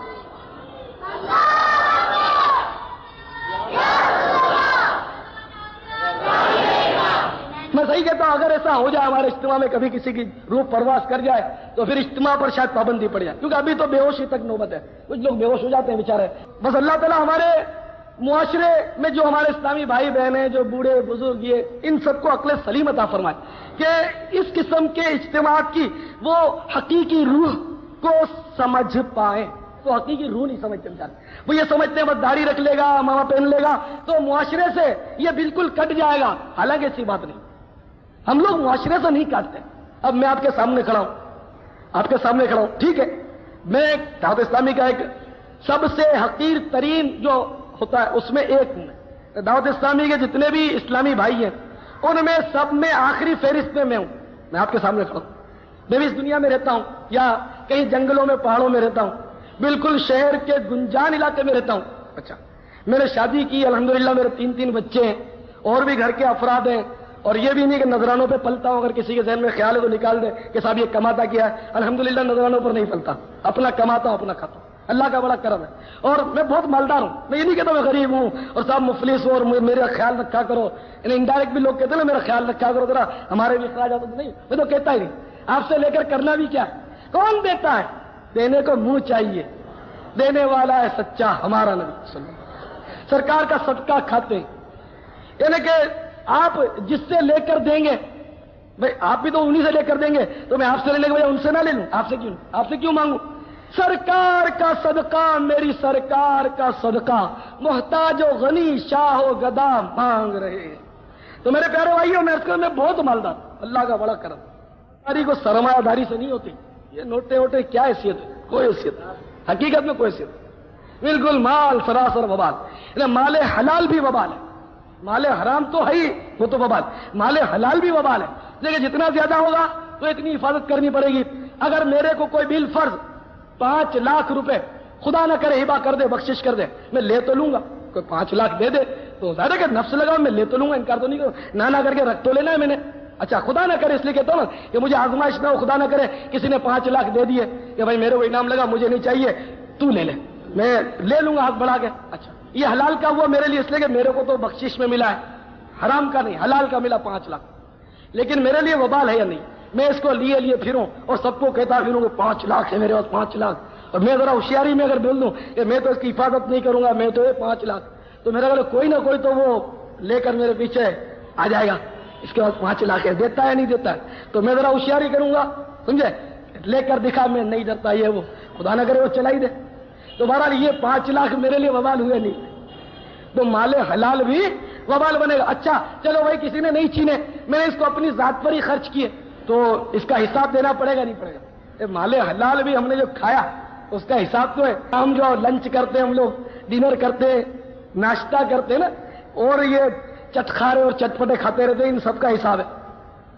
میں صحیح کہتا ہوں، اگر ایسا ہو جائے ہمارے اجتماع میں کبھی کسی کی روح پرواز کر جائے تو پھر اجتماع پر شاید پابندی پڑ جائے، کیونکہ ابھی تو بے ہوشی تک نوبت ہے، کچھ لوگ بے ہوش ہو جاتے ہیں بیچارے. بس اللہ تعالیٰ ہمارے معاشرے میں جو ہمارے اسلامی بھائی بہن ہیں، جو بوڑھے بزرگ، یہ ان سب کو عقل سلیم عطا فرمائے کہ اس قسم کے اجتماعات کی وہ حقیقی روح کو سمجھ پائیں. وہ حقیقی روح نہیں سمجھتے بیچارے، وہ یہ سمجھتے ہیں بس داڑھی رکھ لے گا، ماما پہن لے گا تو معاشرے سے یہ بالکل کٹ جائے گا. حالانکہ ایسی بات نہیں، ہم لوگ معاشرے سے نہیں کاٹتے. اب میں آپ کے سامنے کھڑا ہوں، ٹھیک ہے، میں دعوت اسلامی کا ایک سب سے حقیر ترین جو ہوتا ہے اس میں ایک ہوں. دعوت اسلامی کے جتنے بھی اسلامی بھائی ہیں ان میں سب میں آخری فہرست میں ہوں. میں آپ کے سامنے کھڑا ہوں. میں بھی اس دنیا میں رہتا ہوں یا کہیں جنگلوں میں پہاڑوں میں رہتا ہوں، بالکل شہر کے گنجان علاقے میں رہتا ہوں. اچھا، میں نے شادی کی، الحمدللہ میرے 3 بچے ہیں اور بھی گھر کے افراد ہیں، اور یہ بھی نہیں کہ نذرانوں پہ پلتا ہوں. اگر کسی کے ذہن میں خیال ہے تو نکال دے کہ صاحب یہ کماتا کیا ہے. الحمدللہ نذرانوں پر نہیں پلتا، اپنا کماتا ہوں، اپنا کھاتا ہوں. اللہ کا بڑا کرم ہے. اور میں بہت مالدار ہوں. میں یہ نہیں کہتا میں غریب ہوں اور صاحب مفلس ہوں اور میرا خیال رکھا کرو. یعنی انڈائریکٹ بھی لوگ کہتے ہیں نا میرا خیال رکھا کرو ذرا، ہمارے بھی اخراجات. تو نہیں، میں تو کہتا ہی نہیں. آپ سے لے کر کرنا بھی کیا ہے؟ کون دیتا ہے؟ دینے کو منہ چاہیے. دینے والا ہے سچا ہمارا نبی صلی اللہ علیہ وسلم. سرکار کا صدقہ کھاتے ہیں، یعنی کہ آپ جس سے لے کر دیں گے، بھائی آپ بھی تو انہی سے لے کر دیں گے، تو میں آپ سے لینے کے بجائے ان سے نہ لے لوں؟ آپ سے کیوں مانگوں؟ سرکار کا صدقہ، میری سرکار کا صدقہ، محتاج و غنی، شاہ و گدا مانگ رہے ہیں. تو میرے پیارے بھائیوں میں بہت مالدار، اللہ کا بڑا کرم، ہماری کو سرمایہ داری سے نہیں ہوتی، یہ نوٹے ووٹے کیا حیثیت ہے، کوئی حیثیت نہیں، حقیقت میں کوئی حیثیت نہیں، بالکل مال سراسر وبال، مال حلال بھی وبال ہے، مال حرام تو ہے ہی، وہ تو وبال، مال حلال بھی وبال ہے، لیکن جتنا زیادہ ہوگا تو اتنی حفاظت کرنی پڑے گی۔ اگر میرے کو کوئی بل فرض 5 لاکھ روپے خدا نہ کرے ہبا کر دے، بخشش کر دے، میں لے تو لوں گا، کوئی 5 لاکھ دے دے تو ظاہر ہے کہ نفس لگا میں لے تو لوں گا، انکار تو نہیں کروں، نہ کر کے رکھ تو لینا ہے میں نے، اچھا خدا نہ کرے اس لیے کہتا ہوں نا کہ مجھے آزمائش نہ ہو، خدا نہ کرے کسی نے 5 لاکھ دے دیے کہ بھائی میرے کو انعام لگا، مجھے نہیں چاہیے، تو لے لے، میں لے لوں گا ہاتھ بڑھا کے، اچھا یہ حلال کا ہوا میرے لیے اس لیے کہ میرے کو تو بخشش میں ملا ہے، حرام کا نہیں، حلال کا ملا 5 لاکھ، لیکن میرے لیے وبال ہے یا نہیں، میں اس کو لیے پھروں اور سب کو کہتا پھروں کہ 5 لاکھ ہے میرے پاس 5 لاکھ، اور میں ذرا ہوشیاری میں اگر بول دوں کہ میں تو اس کی حفاظت نہیں کروں گا، میں تو 5 لاکھ، تو میرا گھر کوئی نہ کوئی تو وہ لے کر میرے پیچھے آ جائے گا، اس کے بعد 5 لاکھ ہے، دیتا ہے نہیں دیتا ہے، تو میں ذرا ہوشیاری کروں گا، سمجھے، لے کر دکھا میں نہیں ڈرتا، یہ وہ خدا نہ کرے وہ چلا ہی دے، تو بہرحال یہ 5 لاکھ میرے لیے وبال ہوئے نہیں، تو مال حلال بھی وبال بنے گا۔ اچھا چلو بھائی کسی نے نہیں چھینے، میں نے اس کو اپنی ذات پر ہی خرچ کیے، تو اس کا حساب دینا پڑے گا نہیں پڑے گا؟ مال حلال بھی ہم نے جو کھایا اس کا حساب تو ہے، ہم جو لنچ کرتے ہیں، ہم لوگ ڈنر کرتے ہیں، ناشتہ کرتے ہیں نا، اور یہ چٹخارے اور چٹپٹے کھاتے رہتے ہیں، ان سب کا حساب ہے،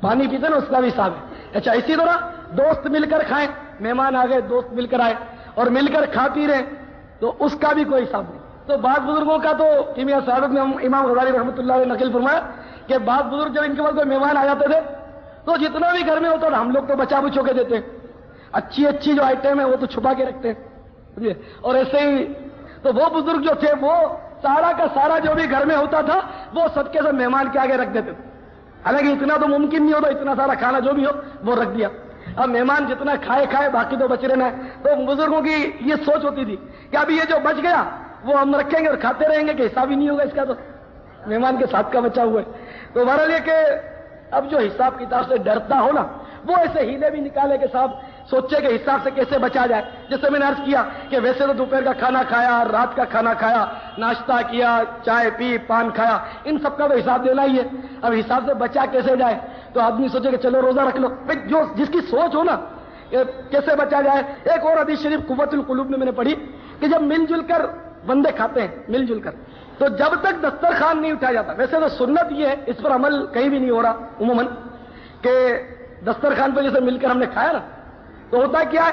پانی پیتے نا اس کا بھی حساب ہے۔ اچھا اسی طرح دوست مل کر کھائیں، مہمان آ گئے، دوست مل کر آئے اور مل کر کھا پی رہے تو اس کا بھی کوئی حساب نہیں۔ تو بعض بزرگوں کا تو کیمیا سعادت میں امام غزالی رحمۃ اللہ علیہ نقل فرمایا کہ بعض بزرگ جب ان کے پاس کوئی مہمان آ جاتے تھے تو جتنا بھی گھر میں ہوتا تھا ہم لوگ تو بچا بچو کے دیتے ہیں، اچھی جو آئٹم ہے وہ تو چھپا کے رکھتے ہیں، اور ایسے ہی تو وہ بزرگ جو تھے وہ سارا کا سارا جو بھی گھر میں ہوتا تھا وہ صدقے سے مہمان کے آگے رکھ دیتے تھے، حالانکہ اتنا تو ممکن نہیں ہوتا، اتنا سارا کھانا جو بھی ہو وہ رکھ دیا، اب مہمان جتنا کھائے باقی تو بچ رہنا ہے، تو بزرگوں کی یہ سوچ ہوتی تھی کہ ابھی یہ جو بچ گیا وہ ہم رکھیں گے اور کھاتے رہیں گے کہ حساب ہی نہیں ہوگا اس کا، تو مہمان کے ساتھ کا بچا ہوا ہے۔ تو بہرحال یہ کہ اب جو حساب کتاب سے ڈرتا ہو نا وہ ایسے ہیلے بھی نکالے کہ صاحب سوچے کہ حساب سے کیسے بچا جائے، جیسے میں نے عرض کیا کہ ویسے تو دوپہر کا کھانا کھایا، رات کا کھانا کھایا، ناشتہ کیا، چائے پی، پان کھایا، ان سب کا تو حساب دینا ہی ہے، اب حساب سے بچا کیسے جائے، تو آدمی سوچے کہ چلو روزہ رکھ لو، جو جس کی سوچ ہو نا کیسے بچا جائے۔ ایک اور حدیث شریف قوت القلوب میں نے پڑھی کہ جب مل جل کر بندے کھاتے ہیں، مل جل کر، تو جب تک دسترخوان نہیں اٹھایا جاتا، ویسے تو سنت یہ ہے، اس پر عمل کہیں بھی نہیں ہو رہا عموماً، کہ دسترخوان پہ جیسے مل کر ہم نے کھایا نا تو ہوتا کیا ہے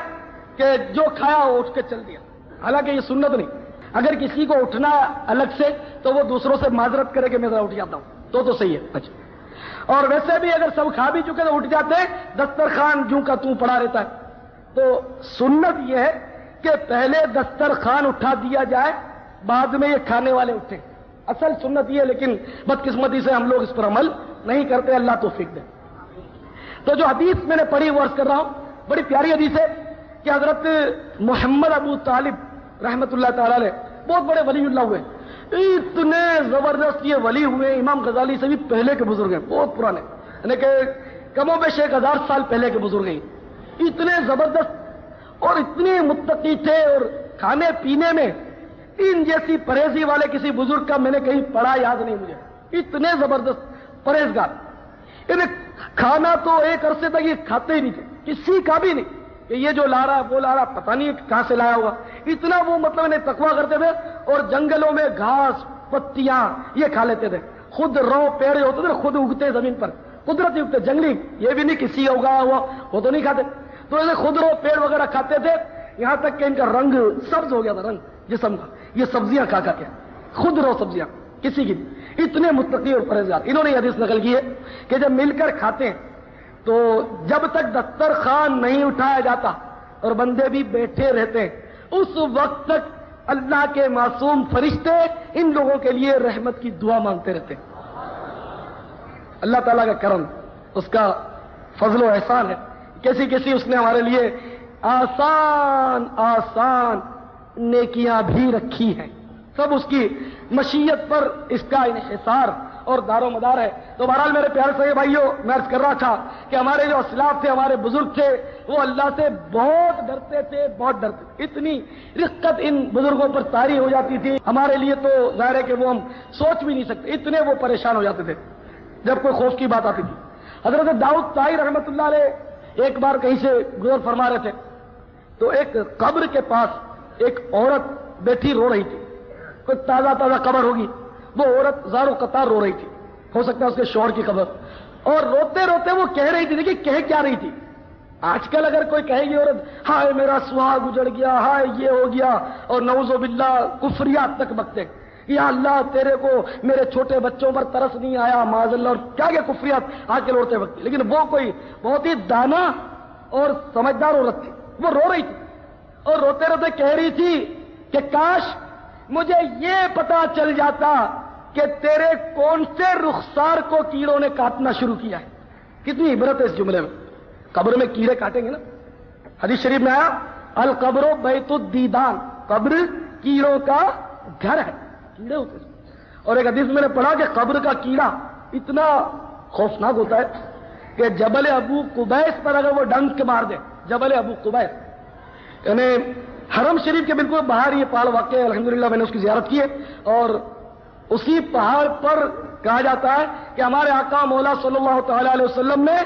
کہ جو کھایا وہ اٹھ کے چل دیا، حالانکہ یہ سنت نہیں، اگر کسی کو اٹھنا الگ سے تو وہ دوسروں سے معذرت کرے کہ میں ذرا اٹھ جاتا ہوں تو صحیح ہے۔ اچھا اور ویسے بھی اگر سب کھا بھی چکے تو اٹھ جاتے ہیں، دسترخوان جوں کا توں پڑا رہتا ہے، تو سنت یہ ہے کہ پہلے دسترخوان اٹھا دیا جائے بعد میں یہ کھانے والے اٹھیں، اصل سنت یہ ہے، لیکن بدقسمتی سے ہم لوگ اس پر عمل نہیں کرتے، اللہ توفیق دے۔ تو جو حدیث میں نے پڑھی وہ عرض کر رہا ہوں، بڑی پیاری حدیث ہے کہ حضرت محمد ابو طالب رحمت اللہ تعالی علیہ بہت بڑے ولی اللہ ہوئے، اتنے زبردست یہ ولی ہوئے، امام غزالی سے بھی پہلے کے بزرگ ہیں، بہت پرانے، یعنی کہ کم و بیش 1000 سال پہلے کے بزرگ ہیں، اتنے زبردست اور اتنے متقی تھے، اور کھانے پینے میں ان جیسی پرہیزی والے کسی بزرگ کا میں نے کہیں پڑھا یاد نہیں مجھے، اتنے زبردست پرہیزگار، انہیں کھانا تو ایک عرصے تک یہ کھاتے ہی نہیں تھے، کسی کا بھی نہیں کہ یہ جو لا رہا وہ لا رہا پتہ نہیں کہاں سے لایا ہوا، اتنا وہ مطلب انہیں تقویٰ کرتے تھے، اور جنگلوں میں گھاس پتیاں یہ کھا لیتے تھے، خود رو پیڑ ہوتے تھے خود اگتے زمین پر، قدرتی اگتے، جنگلی، یہ بھی نہیں کسی کا اگایا ہوا وہ تو نہیں کھاتے، تو ایسے خود رو پیڑ وغیرہ کھاتے تھے، یہاں تک کہ ان کا رنگ سبز ہو گیا تھا، رنگ جسم کا، یہ سبزیاں کھا کے خود رو سبزیاں کسی کی، اتنے متقی اور پرہیزگار۔ انہوں نے حدیث نقل کی ہے کہ جب مل کر کھاتے ہیں تو جب تک دسترخوان نہیں اٹھایا جاتا اور بندے بھی بیٹھے رہتے ہیں اس وقت تک اللہ کے معصوم فرشتے ان لوگوں کے لیے رحمت کی دعا مانگتے رہتے ہیں۔ اللہ تعالیٰ کا کرم، اس کا فضل و احسان ہے، کیسی اس نے ہمارے لیے آسان آسان نیکیاں بھی رکھی ہیں، سب اس کی مشیت پر اس کا انحصار اور دار و مدار ہے۔ تو بہرحال میرے پیارے سے بھائیوں، میں عرض کر رہا تھا کہ ہمارے جو اسلاف تھے، ہمارے بزرگ تھے، وہ اللہ سے بہت ڈرتے تھے، بہت ڈرتے تھے، اتنی رقت ان بزرگوں پر طاری ہو جاتی تھی، ہمارے لیے تو ظاہر ہے کہ وہ ہم سوچ بھی نہیں سکتے، اتنے وہ پریشان ہو جاتے تھے۔ جب کوئی خوف کی بات آتی تھی. حضرت داؤد طائی رحمۃ اللہ علیہ ایک بار کہیں سے گزر فرما رہے تھے تو ایک قبر کے پاس ایک عورت بیٹھی رو رہی تھی. کوئی تازہ تازہ قبر ہوگی, وہ عورت زارو قطار رو رہی تھی, ہو سکتا ہے اس کے شوہر کی قبر, اور روتے روتے وہ کہہ رہی تھی. دیکھیے کہہ کیا رہی تھی. آج کل اگر کوئی کہے گی عورت ہائے میرا سہاگ اجڑ گیا, ہائے یہ ہو گیا, اور نعوذ باللہ کفریات تک بکتے, یا اللہ تیرے کو میرے چھوٹے بچوں پر ترس نہیں آیا, معاذ اللہ, اور کیا کفریات آج کل عورتیں بکتی. لیکن وہ کوئی بہت ہی دانا اور سمجھدار عورت تھی, وہ رو رہی تھی اور روتے روتے کہہ رہی تھی کہ کاش مجھے یہ پتا چل جاتا کہ تیرے کون سے رخسار کو کیڑوں نے کاٹنا شروع کیا ہے. کتنی عبرت ہے اس جملے میں. قبر میں کیڑے کاٹیں گے نا. حدیث شریف میں آیا القبر بیت الدیدان, قبر کیڑوں کا گھر ہے, کیڑے ہوتے ہیں. اور ایک حدیث میں نے پڑھا کہ قبر کا کیڑا اتنا خوفناک ہوتا ہے کہ جبل ابو قبیس پر اگر وہ ڈنک مار دے, جبل ابو قبیس یعنی حرم شریف کے بالکل باہر یہ پہاڑ واقع ہے. الحمدللہ میں نے اس کی زیارت کی ہے, اور اسی پہاڑ پر کہا جاتا ہے کہ ہمارے آقا مولا صلی اللہ تعالی علیہ وسلم نے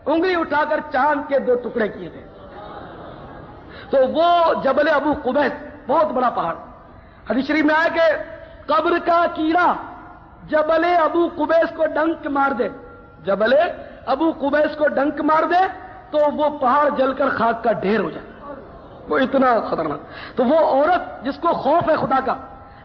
انگلی اٹھا کر چاند کے 2 ٹکڑے کیے تھے. تو وہ جبل ابو قبیس بہت بڑا پہاڑ. حدیث شریف میں آیا کہ قبر کا کیڑا جبل ابو قبیس کو ڈنک مار دے, جبل ابو قبیس کو ڈنک مار دے تو وہ پہاڑ جل کر خاک کا ڈھیر ہو جائے. وہ اتنا خطرناک. تو وہ عورت جس کو خوف ہے خدا کا,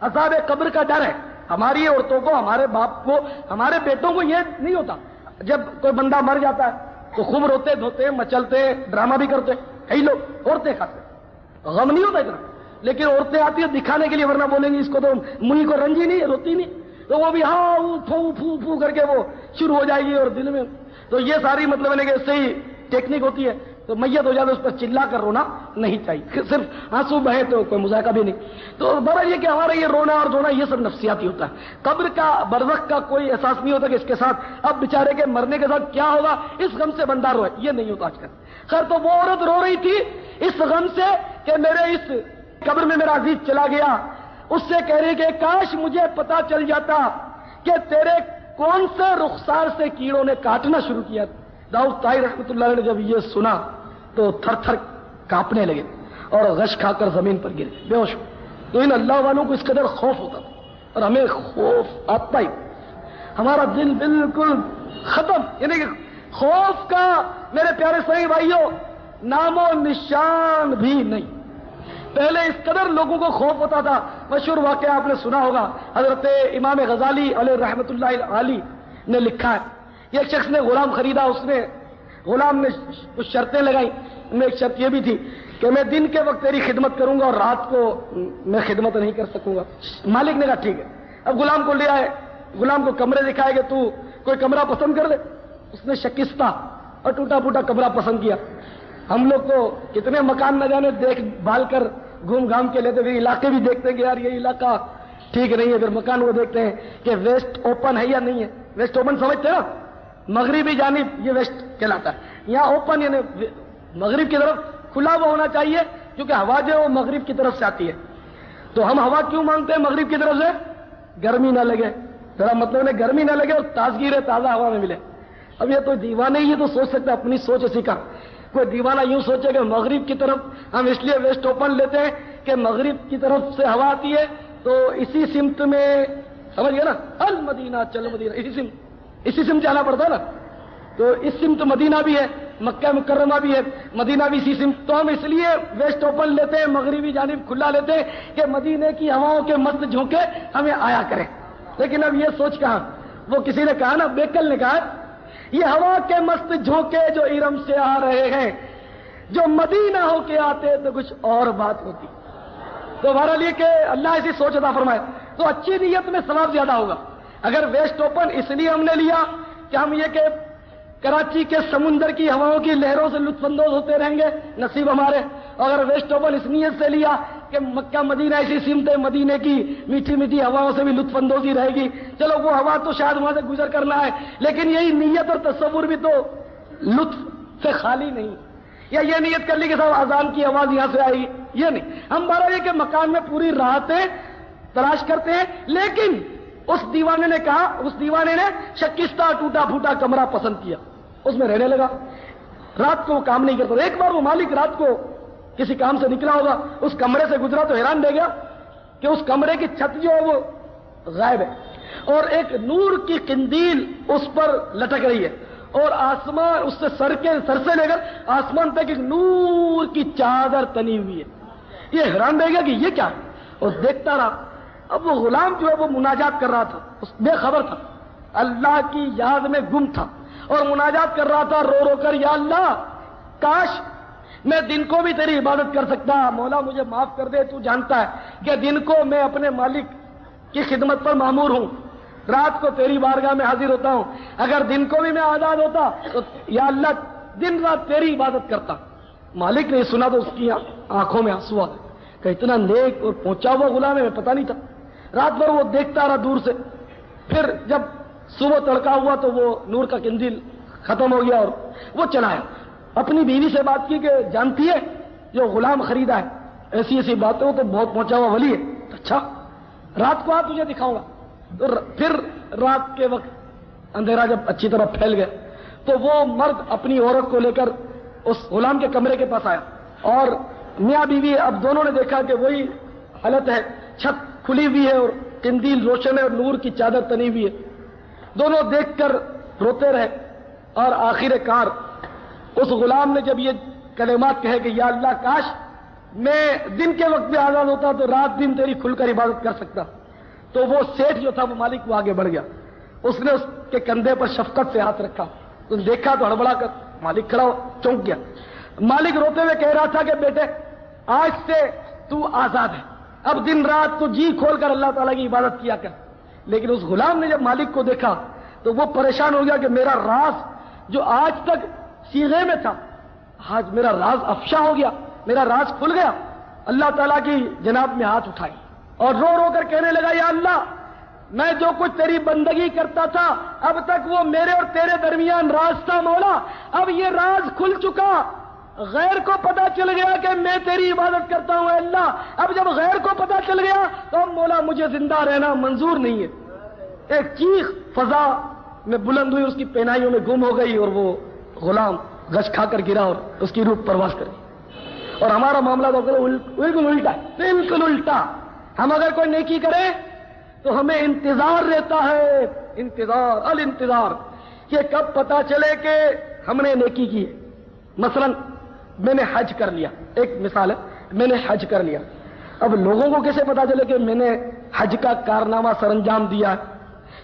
عذاب قبر کا ڈر ہے. ہماری عورتوں کو, ہمارے باپ کو, ہمارے بیٹوں کو یہ نہیں ہوتا. جب کوئی بندہ مر جاتا ہے تو خوب روتے دھوتے مچلتے ڈرامہ بھی کرتے, کئی لوگ عورتیں خاص غم نہیں ہوتا اتنا. لیکن عورتیں آتی ہیں دکھانے کے لیے, ورنہ بولیں گی اس کو تو منہ کو رنجی نہیں, روتی نہیں, تو وہ بھی ہاں پھو پھو پھو کر کے وہ شروع ہو جائے گی. اور دل میں تو یہ ساری مطلب ہے کہ اس سے ہی ٹیکنیک ہوتی ہے. تو میت ہو جائے تو اس پر چلا کر رونا نہیں چاہیے, صرف آنسو بہے تو کوئی مذائقہ بھی نہیں. تو بہرحال یہ کہ ہمارا یہ رونا اور دھونا یہ سب نفسیاتی ہوتا ہے. قبر کا برزخ کا کوئی احساس نہیں ہوتا کہ اس کے ساتھ اب بیچارے کے مرنے کے ساتھ کیا ہوگا, اس غم سے بندہ روئے, یہ نہیں ہوتا آج کل. خیر, تو وہ عورت رو رہی تھی اس غم سے کہ میرے اس قبر میں میرا عزیز چلا گیا. اس سے کہہ رہی کہ کاش مجھے پتا چل جاتا کہ تیرے کون سے رخسار سے کیڑوں نے کاٹنا شروع کیا. داؤد طائی رحمۃ اللہ علیہ نے جب یہ سنا تو تھر تھر کانپنے لگے اور غش کھا کر زمین پر گرے, بے ہوش. تو ان اللہ والوں کو اس قدر خوف ہوتا تھا, اور ہمیں خوف آتا ہی, ہمارا دل بالکل ختم. یعنی کہ خوف کا میرے پیارے صحیح بھائیوں نام و نشان بھی نہیں. پہلے اس قدر لوگوں کو خوف ہوتا تھا. مشہور واقعہ آپ نے سنا ہوگا, حضرت امام غزالی علیہ رحمۃ اللہ علی نے لکھا ہے کہ ایک شخص نے غلام خریدا. اس نے غلام نے کچھ شرطیں لگائی. ان میں ایک شرط یہ بھی تھی کہ میں دن کے وقت تیری خدمت کروں گا اور رات کو میں خدمت نہیں کر سکوں گا. مالک نے کہا ٹھیک ہے. اب غلام کو لے آئے, غلام کو کمرے دکھائے کہ تو کوئی کمرہ پسند کر دے. اس نے شکستہ اور ٹوٹا پھوٹا کمرہ پسند کیا. ہم لوگ کو کتنے مکان نہ جانے دیکھ بھال کر گھوم گھام کے لیتے, پھر علاقے بھی دیکھتے ہیں کہ یار یہ علاقہ ٹھیک نہیں ہے. پھر مکان وہ دیکھتے ہیں کہ ویسٹ اوپن ہے یا نہیں ہے. ویسٹ اوپن سمجھتے ہیں نا, مغربی جانب یہ ویسٹ کہلاتا ہے. یہاں اوپن یعنی مغرب کی طرف کھلا ہوا ہونا چاہیے, کیونکہ ہوا جو ہے وہ مغرب کی طرف سے آتی ہے. تو ہم ہوا کیوں مانگتے ہیں مغرب کی طرف سے؟ گرمی نہ لگے, ذرا مطلب ہے گرمی نہ لگے اور تازگی رہے, تازہ ہوا میں ملے. اب یہ تو دیوانے ہی تو سوچ سکتے, اپنی سوچ اسی کا. کوئی دیوانہ یوں سوچے کہ مغرب کی طرف ہم اس لیے ویسٹ اوپن لیتے ہیں کہ مغرب کی طرف سے ہوا آتی ہے, تو اسی سمت میں سمجھ گئے نا, المدینہ چل مدینہ, اسی سمت جانا پڑتا ہے نا. تو اس سمت مدینہ بھی ہے, مکہ مکرمہ بھی ہے, مدینہ بھی اسی سمت. تو ہم اس لیے ویسٹ اوپن لیتے ہیں, مغربی جانب کھلا لیتے ہیں کہ مدینے کی ہواؤں کے مست جھونکے ہمیں آیا کریں. لیکن اب یہ سوچ کہاں, وہ کسی نے کہا نا, بیکل نے کہا یہ ہوا کے مست جھونکے جو ارم سے آ رہے ہیں, جو مدینہ ہو کے آتے تو کچھ اور بات ہوتی. تو بہرحال یہ کہ اللہ ایسی سوچ عطا فرمائے. تو اچھی نیت میں ثواب زیادہ ہوگا. اگر ویسٹ اوپن اس لیے ہم نے لیا کہ ہم یہ کہ کراچی کے سمندر کی ہواؤں کی لہروں سے لطف اندوز ہوتے رہیں گے, نصیب ہمارے. اگر ویسٹ اوپن اس نیت سے لیا کہ مکہ مدینہ ایسی سمت ہے, مدینے کی میٹھی میٹھی ہواؤں سے بھی لطف اندوزی رہے گی, چلو وہ ہوا تو شاید وہاں سے گزر کرنا ہے, لیکن یہی نیت اور تصور بھی تو لطف سے خالی نہیں. یا یہ نیت کر لی کہ صاحب اذان کی آواز یہاں سے آئی, یہ نہیں. ہم بارہ یہ کہ مکان میں پوری راحتیں تلاش کرتے ہیں, لیکن اس دیوانے نے کہا، اس دیوانے نے شکستہ ٹوٹا پھوٹا کمرہ پسند کیا، اس میں رہنے لگا، رات کو وہ کام نہیں کرتا۔ ایک بار وہ مالک رات کو کسی کام سے نکلا ہوگا، اس کمرے سے گزرا تو حیران رہ گیا کہ اس کمرے کی چھت جو ہے وہ غائب ہے اور ایک نور کی قندیل اس پر لٹک رہی ہے اور آسمان اس سے سر سے لے کر آسمان تک ایک نور کی چادر تنی ہوئی ہے۔ یہ حیران رہ گیا کہ یہ کیا ہے، اور دیکھتا رہا۔ اب وہ غلام جو ہے وہ مناجات کر رہا تھا، اس بے خبر تھا، اللہ کی یاد میں گم تھا اور مناجات کر رہا تھا رو رو کر، یا اللہ کاش میں دن کو بھی تیری عبادت کر سکتا، مولا مجھے معاف کر دے، تو جانتا ہے کہ دن کو میں اپنے مالک کی خدمت پر مامور ہوں، رات کو تیری بارگاہ میں حاضر ہوتا ہوں، اگر دن کو بھی میں آزاد ہوتا تو یا اللہ دن رات تیری عبادت کرتا۔ مالک نے سنا تو اس کی آنکھوں میں آنسو آ گئے کہ اتنا نیک اور پہنچا ہوا غلام ہے، میں پتہ نہیں تھا۔ رات بھر وہ دیکھتا رہا دور سے، پھر جب صبح تڑکا ہوا تو وہ نور کا قندیل ختم ہو گیا اور وہ چلا آیا۔ اپنی بیوی سے بات کی کہ جانتی ہے جو غلام خریدا ہے ایسی ایسی باتیں، وہ تو بہت پہنچا ہوا ولی ہے۔ اچھا رات کو آ تجھے دکھاؤں گا۔ تو پھر رات کے وقت اندھیرا جب اچھی طرح پھیل گیا تو وہ مرد اپنی عورت کو لے کر اس غلام کے کمرے کے پاس آیا اور میاں بیوی اب دونوں نے دیکھا کہ وہی حالت ہے، چھت کھلی ہوئی ہے اور قندیل روشن ہے اور نور کی چادر تنی ہوئی ہے۔ دونوں دیکھ کر روتے رہے اور آخر کار اس غلام نے جب یہ کلمات کہے کہ یا اللہ کاش میں دن کے وقت بھی آزاد ہوتا تو رات دن تیری کھل کر عبادت کر سکتا، تو وہ سیٹھ جو تھا وہ مالک وہ آگے بڑھ گیا، اس نے اس کے کندھے پر شفقت سے ہاتھ رکھا، تو دیکھا تو ہڑبڑا کر مالک کھڑا چونک گیا۔ مالک روتے ہوئے کہہ رہا تھا کہ بیٹے آج سے تو آزاد ہے، اب دن رات تو جی کھول کر اللہ تعالیٰ کی عبادت کیا کر۔ لیکن اس غلام نے جب مالک کو دیکھا تو وہ پریشان ہو گیا کہ میرا راز جو آج تک سیغے میں تھا آج میرا راز افشا ہو گیا، میرا راز کھل گیا۔ اللہ تعالیٰ کی جناب میں ہاتھ اٹھائی اور رو رو کر کہنے لگا یا اللہ میں جو کچھ تیری بندگی کرتا تھا اب تک وہ میرے اور تیرے درمیان راز تھا مولا، اب یہ راز کھل چکا، غیر کو پتا چل گیا کہ میں تیری عبادت کرتا ہوں اے اللہ، اب جب غیر کو پتا چل گیا تو اب مولا مجھے زندہ رہنا منظور نہیں ہے۔ ایک چیخ فضا میں بلند ہوئی، اس کی پہنائیوں میں گم ہو گئی اور وہ غلام گش کھا کر گرا اور اس کی روح پرواز کر گئی۔ اور ہمارا معاملہ تو بالکل الٹا ہے، بالکل الٹا۔ ہم اگر کوئی نیکی کریں تو ہمیں انتظار رہتا ہے، انتظار الانتظار، کہ کب پتا چلے کہ ہم نے نیکی کی ہے۔ مثلا میں نے حج کر لیا، ایک مثال ہے، میں نے حج کر لیا، اب لوگوں کو کیسے پتا چلے کہ میں نے حج کا کارنامہ سر انجام دیا ہے؟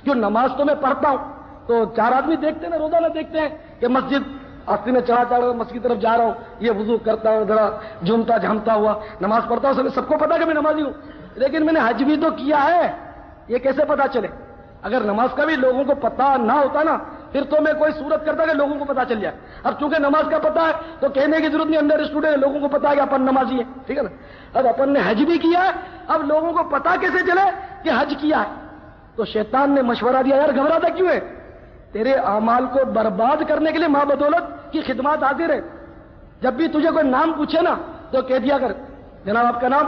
جو نماز تو میں پڑھتا ہوں تو چار آدمی دیکھتے ہیں نا، روزانہ دیکھتے ہیں کہ مسجد آستی میں چڑھا چڑھ مسجد کی طرف جا رہا ہوں، یہ وضو کرتا ہوں، ذرا جھومتا جھامتا ہوا نماز پڑھتا ہوں، سب کو پتا کہ میں نمازی ہوں، لیکن میں نے حج بھی تو کیا ہے، یہ کیسے پتا چلے؟ اگر نماز کا بھی لوگوں کو پتا نہ ہوتا نا پھر تو میں کوئی صورت کرتا کہ لوگوں کو پتا چل جائے۔ اب چونکہ نماز کا پتا ہے تو کہنے کی ضرورت نہیں، انڈر اسٹوڈنٹ لوگوں کو پتا ہے کہ اپن نمازی ہے، ٹھیک ہے نا۔ اب اپن نے حج بھی کیا ہے، اب لوگوں کو پتا کیسے چلے کہ حج کیا ہے؟ تو شیطان نے مشورہ دیا، یار گھبراتا کیوں ہے؟ تیرے اعمال کو برباد کرنے کے لیے ماں بدولت کی خدمات حاضر ہے۔ جب بھی تجھے کوئی نام پوچھے نا تو کہہ دیا کر جناب آپ کا نام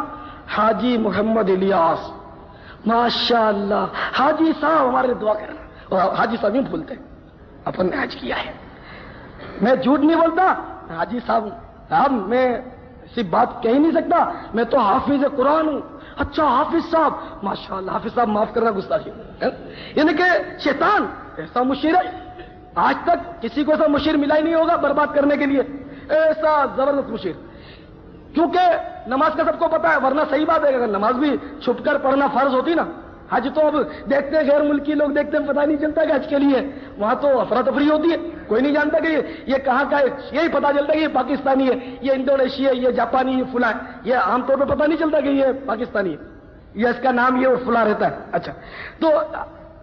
حاجی محمد الیاس، ماشاء اللہ حاجی صاحب ہمارے دعا کرنا، اور حاجی صاحب یوں بولتے ہیں اپن نے حج کیا ہے۔ میں جھوٹ نہیں بولتا، حاجی صاحب صاحب میں ایسی بات کہہ نہیں سکتا، میں تو حافظ قرآن ہوں۔ اچھا حافظ صاحب، ماشاء اللہ حافظ صاحب معاف کرنا گستاخی، یعنی کہ شیطان ایسا مشیر ہے، آج تک کسی کو ایسا مشیر ملا ہی نہیں ہوگا برباد کرنے کے لیے، ایسا زبردست مشیر۔ کیونکہ نماز کا سب کو پتا ہے، ورنہ صحیح بات ہے اگر نماز بھی چھپ کر پڑھنا فرض ہوتی نا، حج تو اب دیکھتے ہیں غیر ملکی لوگ دیکھتے ہیں، پتہ نہیں چلتا کہ حج کے لیے وہاں تو افراتفری ہوتی ہے، کوئی نہیں جانتا کہ یہ کہاں کا ہے، یہی پتا چلتا ہے کہ یہ پاکستانی ہے، یہ انڈونیشیا ہے، یہ جاپانی، یہ فلاں ہے، یہ عام طور پہ پتا نہیں چلتا کہ یہ پاکستانی ہے، یہ اس کا نام یہ اور فلاں رہتا ہے۔ اچھا تو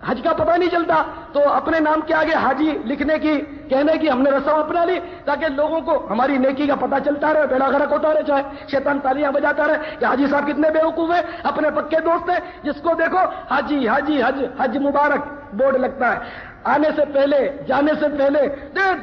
حج کا پتہ نہیں چلتا تو اپنے نام کے آگے حاجی لکھنے کی کہنے کی ہم نے رسم اپنا لی تاکہ لوگوں کو ہماری نیکی کا پتہ چلتا رہے، بیڑا غرق ہوتا رہے، چاہے شیطان تالیاں بجاتا رہے کہ حاجی صاحب کتنے بیوقوف ہیں، اپنے پکے دوست ہیں، جس کو دیکھو حاجی حاجی حج حج مبارک بورڈ لگتا ہے، آنے سے پہلے جانے سے پہلے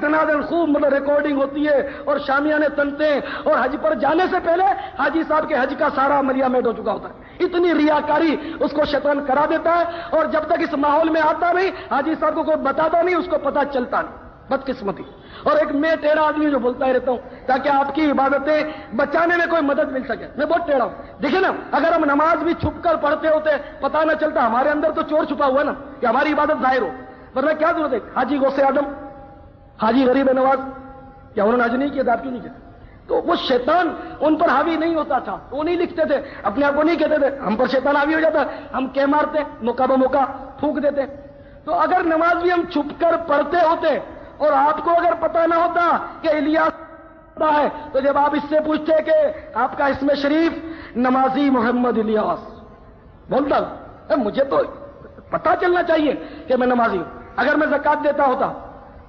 دنادن خوب مطلب ریکارڈنگ ہوتی ہے اور شامیانے تنتے ہیں، اور حج پر جانے سے پہلے حاجی صاحب کے حج کا سارا عملیہ میٹ ہو چکا ہوتا ہے۔ اتنی ریاکاری اس کو شیطان کرا دیتا ہے، اور جب تک اس ماحول میں آتا نہیں حاجی صاحب کو کوئی بتاتا نہیں، اس کو پتا چلتا نہیں۔ بدقسمتی۔ اور ایک میں ٹیڑھا آدمی جو بولتا ہی رہتا ہوں تاکہ آپ کی عبادتیں بچانے میں کوئی مدد مل سکے، میں بہت ٹیڑھا ہوں۔ دیکھیں نا، اگر ہم نماز بھی چھپ کر پڑھتے ہوتے پتا نہ چلتا، ہمارے اندر تو چور چھپا ہوا نا کہ ہماری عبادت ظاہر ہو، ورنہ کیا ضرورت ہے؟ حاجی غوث اعظم، حاجی غریب نواز، کیا انہوں نے حج نہیں کیا تھا؟ آپ کیوں نہیں کیا؟ تو وہ شیطان ان پر حاوی نہیں ہوتا تھا، وہ نہیں لکھتے تھے، اپنے آپ کو نہیں کہتے تھے ہم پر شیطان حاوی ہو جاتا، ہم کہہ مارتے، موقع بموقع پھونک دیتے۔ تو اگر نماز بھی ہم چھپ کر پڑھتے ہوتے اور آپ کو اگر پتا نہ ہوتا کہ الیاس ہے، تو جب آپ اس سے پوچھتے کہ آپ کا اسم شریف نمازی محمد الیاس، بولتا مجھے تو پتا چلنا چاہیے کہ میں نمازی ہوں۔ اگر میں زکات دیتا ہوتا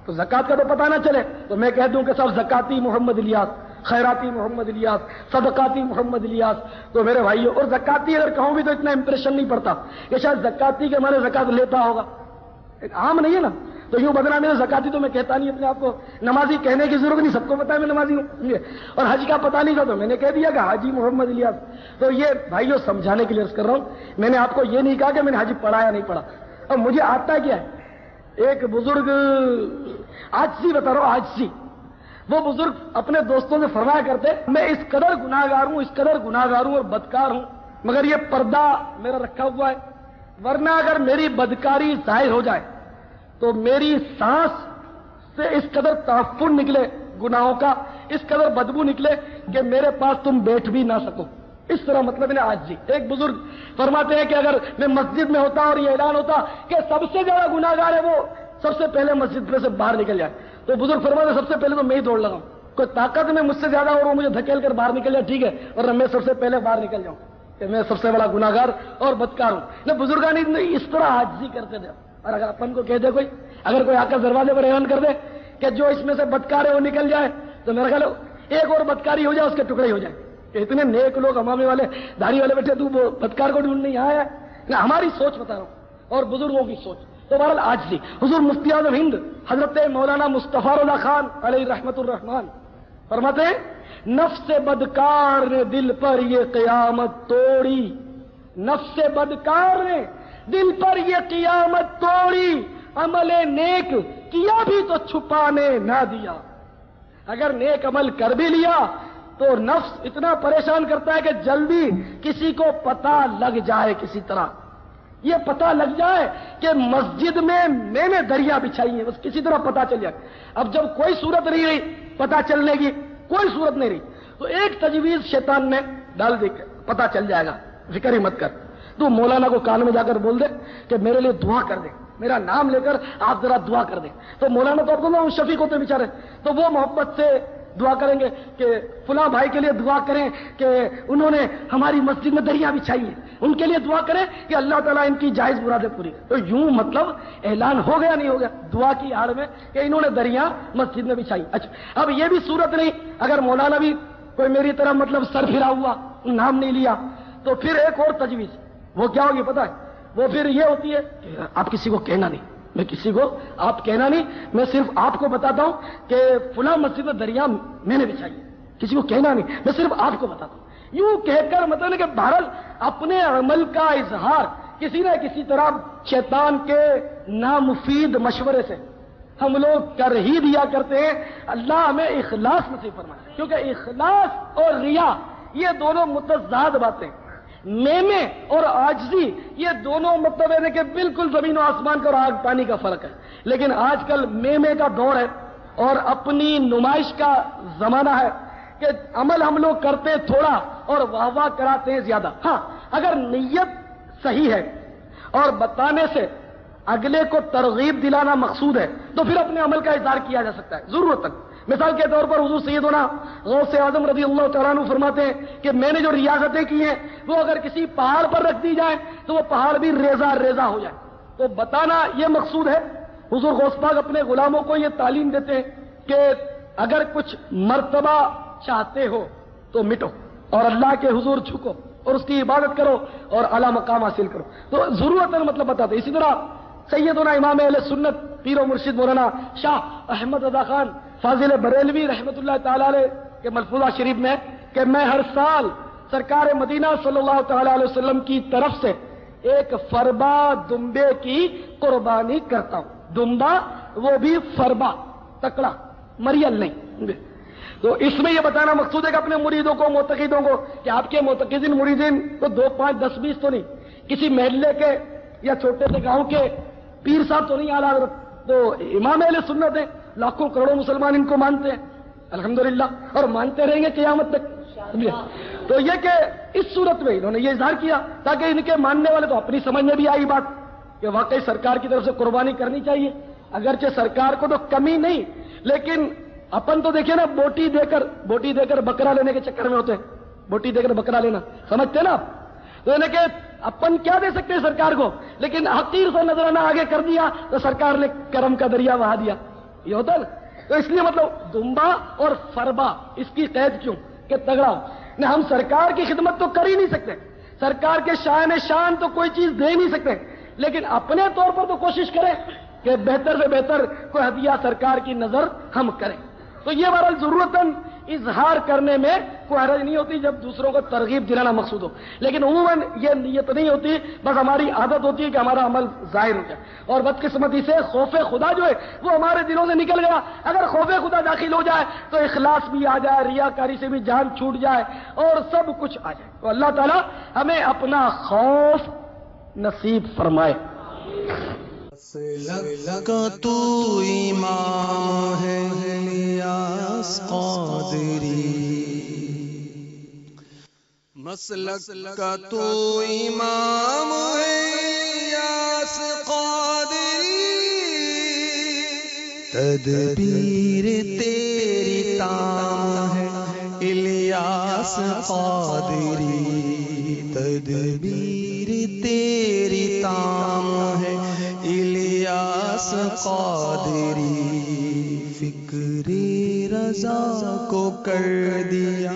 تو زکات کا تو پتا نہ چلے تو میں کہہ دوں کہ صاحب زکاتی محمد الیاس، خیراتی محمد الیاس، صدقاتی محمد الیاس۔ تو میرے بھائیوں، اور زکاتی اگر کہوں بھی تو اتنا امپریشن نہیں پڑتا کہ شاید زکاتی کے مانے زکات لیتا ہوگا، ایک عام نہیں ہے نا، تو یوں بدنامی ہے زکاتی تو میں کہتا نہیں اپنے آپ کو، نمازی کہنے کی ضرورت نہیں، سب کو پتا ہے میں نمازی ہوں، اور حج کا پتا نہیں تھا تو میں نے کہہ دیا کہ حاجی محمد الیاس۔ تو یہ بھائیوں سمجھانے کے لیے عرض کر رہا ہوں، میں نے آپ کو یہ نہیں کہا کہ میں نے حج پڑھا یا نہیں پڑھا، اور مجھے آتا کیا ہے۔ ایک بزرگ عاجزی بتا رہا ہوں، عاجزی، وہ بزرگ اپنے دوستوں سے فرمایا کرتے میں اس قدر گناہگار ہوں، اس قدر گناہگار ہوں اور بدکار ہوں، مگر یہ پردہ میرا رکھا ہوا ہے، ورنہ اگر میری بدکاری ظاہر ہو جائے تو میری سانس سے اس قدر تعفن نکلے گناہوں کا، اس قدر بدبو نکلے کہ میرے پاس تم بیٹھ بھی نہ سکو۔ اس طرح مطلب ہے آج جی۔ ایک بزرگ فرماتے ہیں کہ اگر میں مسجد میں ہوتا اور یہ اعلان ہوتا کہ سب سے زیادہ گناہگار ہے وہ سب سے پہلے مسجد میں سے باہر نکل جائے، تو بزرگ فرماتے سب سے پہلے تو میں ہی دوڑ لگاؤں، کوئی طاقت میں مجھ سے زیادہ اور وہ مجھے دھکیل کر باہر نکل جائے ٹھیک ہے، اور میں سب سے پہلے باہر نکل جاؤں کہ میں سب سے بڑا گناہگار اور بدکار ہوں۔ بزرگان اس طرح عاجزی کرتے تھے۔ اور اگر اپن کو کہہ دے کوئی، اگر کوئی آ کر دروازے پر اعلان کر دے کہ جو اس میں سے بدکار ہے وہ نکل جائے، تو میرا خیال ایک اور بدکاری ہو جائے اس کے ٹکڑے ہو جائیں کہ اتنے نیک لوگ امامے والے داڑھی والے بیٹھے، تو وہ بدکار کو ڈھونڈ نہیں آیا ہے۔ ہماری سوچ بتا رہا ہوں اور بزرگوں کی سوچ۔ تو بہرحال عاجزی، حضور مفتی اعظم ہند حضرت مولانا مصطفیٰ اللہ خان علیہ رحمت الرحمان فرماتے ہیں نفس بدکار نے دل پر یہ قیامت توڑی، نفس بدکار نے دل پر یہ قیامت توڑی، عمل نیک کیا بھی تو چھپانے نہ دیا۔ اگر نیک عمل کر بھی لیا تو نفس اتنا پریشان کرتا ہے کہ جلدی کسی کو پتہ لگ جائے، کسی طرح یہ پتہ لگ جائے کہ مسجد میں نے دریا بچھائی ہے، بس کسی طرح پتہ چل جائے۔ اب جب کوئی صورت نہیں رہی پتہ چلنے کی، کوئی صورت نہیں رہی، تو ایک تجویز شیطان نے ڈال دی، پتہ چل جائے گا، فکر ہی مت کر، تو مولانا کو کان میں جا کر بول دے کہ میرے لیے دعا کر دے، میرا نام لے کر آپ ذرا دعا کر دیں۔ تو مولانا تو عبداللہ شفیق ہوتے بیچارے، تو وہ محبت سے دعا کریں گے کہ فلاں بھائی کے لیے دعا کریں کہ انہوں نے ہماری مسجد میں دریا بچھائی ہے، ان کے لیے دعا کریں کہ اللہ تعالیٰ ان کی جائز مرادیں پوری کرے۔ تو یوں مطلب اعلان ہو گیا نہیں ہو گیا دعا کی آڑ میں کہ انہوں نے دریا مسجد میں بچھائی۔ اچھا اب یہ بھی صورت نہیں، اگر مولانا بھی کوئی میری طرح مطلب سر پھرا ہوا نام نہیں لیا، تو پھر ایک اور تجویز، وہ کیا ہوگی پتہ ہے؟ وہ پھر یہ ہوتی ہے کہ آپ کسی کو کہنا نہیں، میں کسی کو آپ کہنا نہیں، میں صرف آپ کو بتاتا ہوں کہ فلاں مسجد میں دریا میں نے بچھائی ہے، کسی کو کہنا نہیں، میں صرف آپ کو بتاتا ہوں۔ یوں کہہ کر مطلب کہ بہرحال اپنے عمل کا اظہار کسی نہ کسی طرح شیطان کے نامفید مشورے سے ہم لوگ کر ہی دیا کرتے ہیں۔ اللہ ہمیں اخلاص نصیب فرمائے، کیونکہ اخلاص اور ریا یہ دونوں متضاد باتیں، میمے اور عاجزی یہ دونوں مطلب ہے کہ بالکل زمین و آسمان کا اور آگ پانی کا فرق ہے۔ لیکن آج کل میمے کا دور ہے اور اپنی نمائش کا زمانہ ہے کہ عمل ہم لوگ کرتے تھوڑا اور واہ واہ کراتے ہیں زیادہ۔ ہاں اگر نیت صحیح ہے اور بتانے سے اگلے کو ترغیب دلانا مقصود ہے تو پھر اپنے عمل کا اظہار کیا جا سکتا ہے ضرورت۔ مثال کے طور پر حضور سیدنا غوث اعظم رضی اللہ تعالیٰ عنہ فرماتے ہیں کہ میں نے جو ریاستیں کی ہیں وہ اگر کسی پہاڑ پر رکھ دی جائیں تو وہ پہاڑ بھی ریزہ ریزہ ہو جائے، تو بتانا یہ مقصود ہے۔ حضور غوث پاک اپنے غلاموں کو یہ تعلیم دیتے ہیں کہ اگر کچھ مرتبہ چاہتے ہو تو مٹو اور اللہ کے حضور جھکو اور اس کی عبادت کرو اور اعلیٰ مقام حاصل کرو، تو ضرورت ہے مطلب بتاتے۔ اسی طرح سیدنا امام اہل سنت پیر و مرشد مولانا شاہ احمد رضا خان فاضل بریلوی رحمۃ اللہ تعالی علیہ کے ملفوظہ شریف میں کہ میں ہر سال سرکار مدینہ صلی اللہ تعالی علیہ وسلم کی طرف سے ایک فربا دمبے کی قربانی کرتا ہوں. دمبا وہ بھی فربا، تکڑا، مریل نہیں. تو اس میں یہ بتانا مقصود ہے کہ اپنے مریدوں کو، معتقدوں کو، کہ آپ کے معتقدین مریدین تو 2 5 10 20 تو نہیں، کسی محلے کے یا چھوٹے سے گاؤں کے پیر صاحب تو نہیں، اعلیٰ حضرت تو امام اہل سنت ہے، لاکھوں کروڑوں مسلمان ان کو مانتے ہیں الحمدللہ، اور مانتے رہیں گے قیامت تک. تو یہ کہ اس صورت میں انہوں نے یہ اظہار کیا تاکہ ان کے ماننے والے تو اپنی سمجھ میں بھی آئی بات کہ واقعی سرکار کی طرف سے قربانی کرنی چاہیے. اگرچہ سرکار کو تو کمی نہیں، لیکن اپن تو دیکھیں نا، بوٹی دے کر بکرا لینے کے چکر میں ہوتے ہیں. بوٹی دے کر بکرا لینا سمجھتے نا آپ. تو انہیں کہ اپن کیا دے سکتے ہیں سرکار کو، لیکن حقیر سے نظرانہ آگے کر دیا تو سرکار نے کرم کا دریا بہا دیا. یہ ہوتا ہے نا. تو اس لیے مطلب دمبا اور فربا اس کی قید کیوں کہ تگڑا نہ. ہم سرکار کی خدمت تو کر ہی نہیں سکتے، سرکار کے شان تو کوئی چیز دے نہیں سکتے، لیکن اپنے طور پر تو کوشش کریں کہ بہتر سے بہتر کوئی ہدیہ سرکار کی نظر ہم کریں. تو یہ بہرحال ضرورتاً اظہار کرنے میں کوئی حرج نہیں ہوتی جب دوسروں کو ترغیب دلانا مقصود ہو، لیکن عموماً یہ نیت نہیں ہوتی، بس ہماری عادت ہوتی ہے کہ ہمارا عمل ظاہر ہو جائے. اور بدقسمتی سے خوف خدا جو ہے وہ ہمارے دلوں سے نکل گیا. اگر خوف خدا داخل ہو جائے تو اخلاص بھی آ جائے، ریاکاری سے بھی جان چھوٹ جائے اور سب کچھ آ جائے. تو اللہ تعالیٰ ہمیں اپنا خوف نصیب فرمائے. مسلک کا تو امام ہے الیاس قادری، مسلک کا تو امام ہے الیاس قادری، تدبیر تیری تام ہے الیاس قادری، تدبیر تیری تام ہے الیاس قادری، فکر رضا کو کر دیا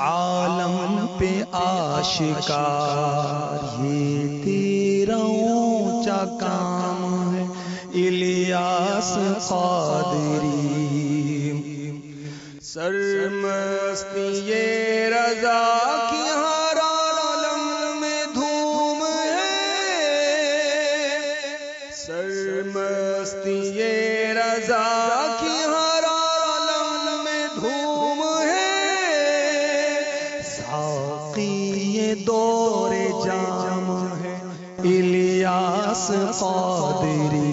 عالم پہ آشکار، یہ تیرا اونچا کام ہے الیاس قادری، سرمستی یہ رضا کی ہر عالم میں دھوم ہے، سرمستی یہ رضا کی ہر عالم میں دھوم ہے، ساقی یہ دور جام ہے الیاس قادری،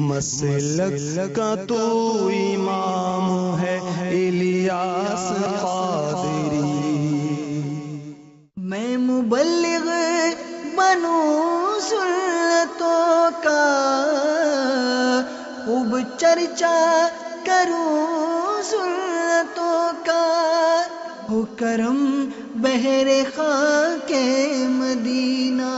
مسلک کا تو امام ہے الیاس قادری. میں مبلغ بنوں سنتوں کا، خوب چرچا کروں سنتوں کا، ہو کرم بہر خاک مدینہ.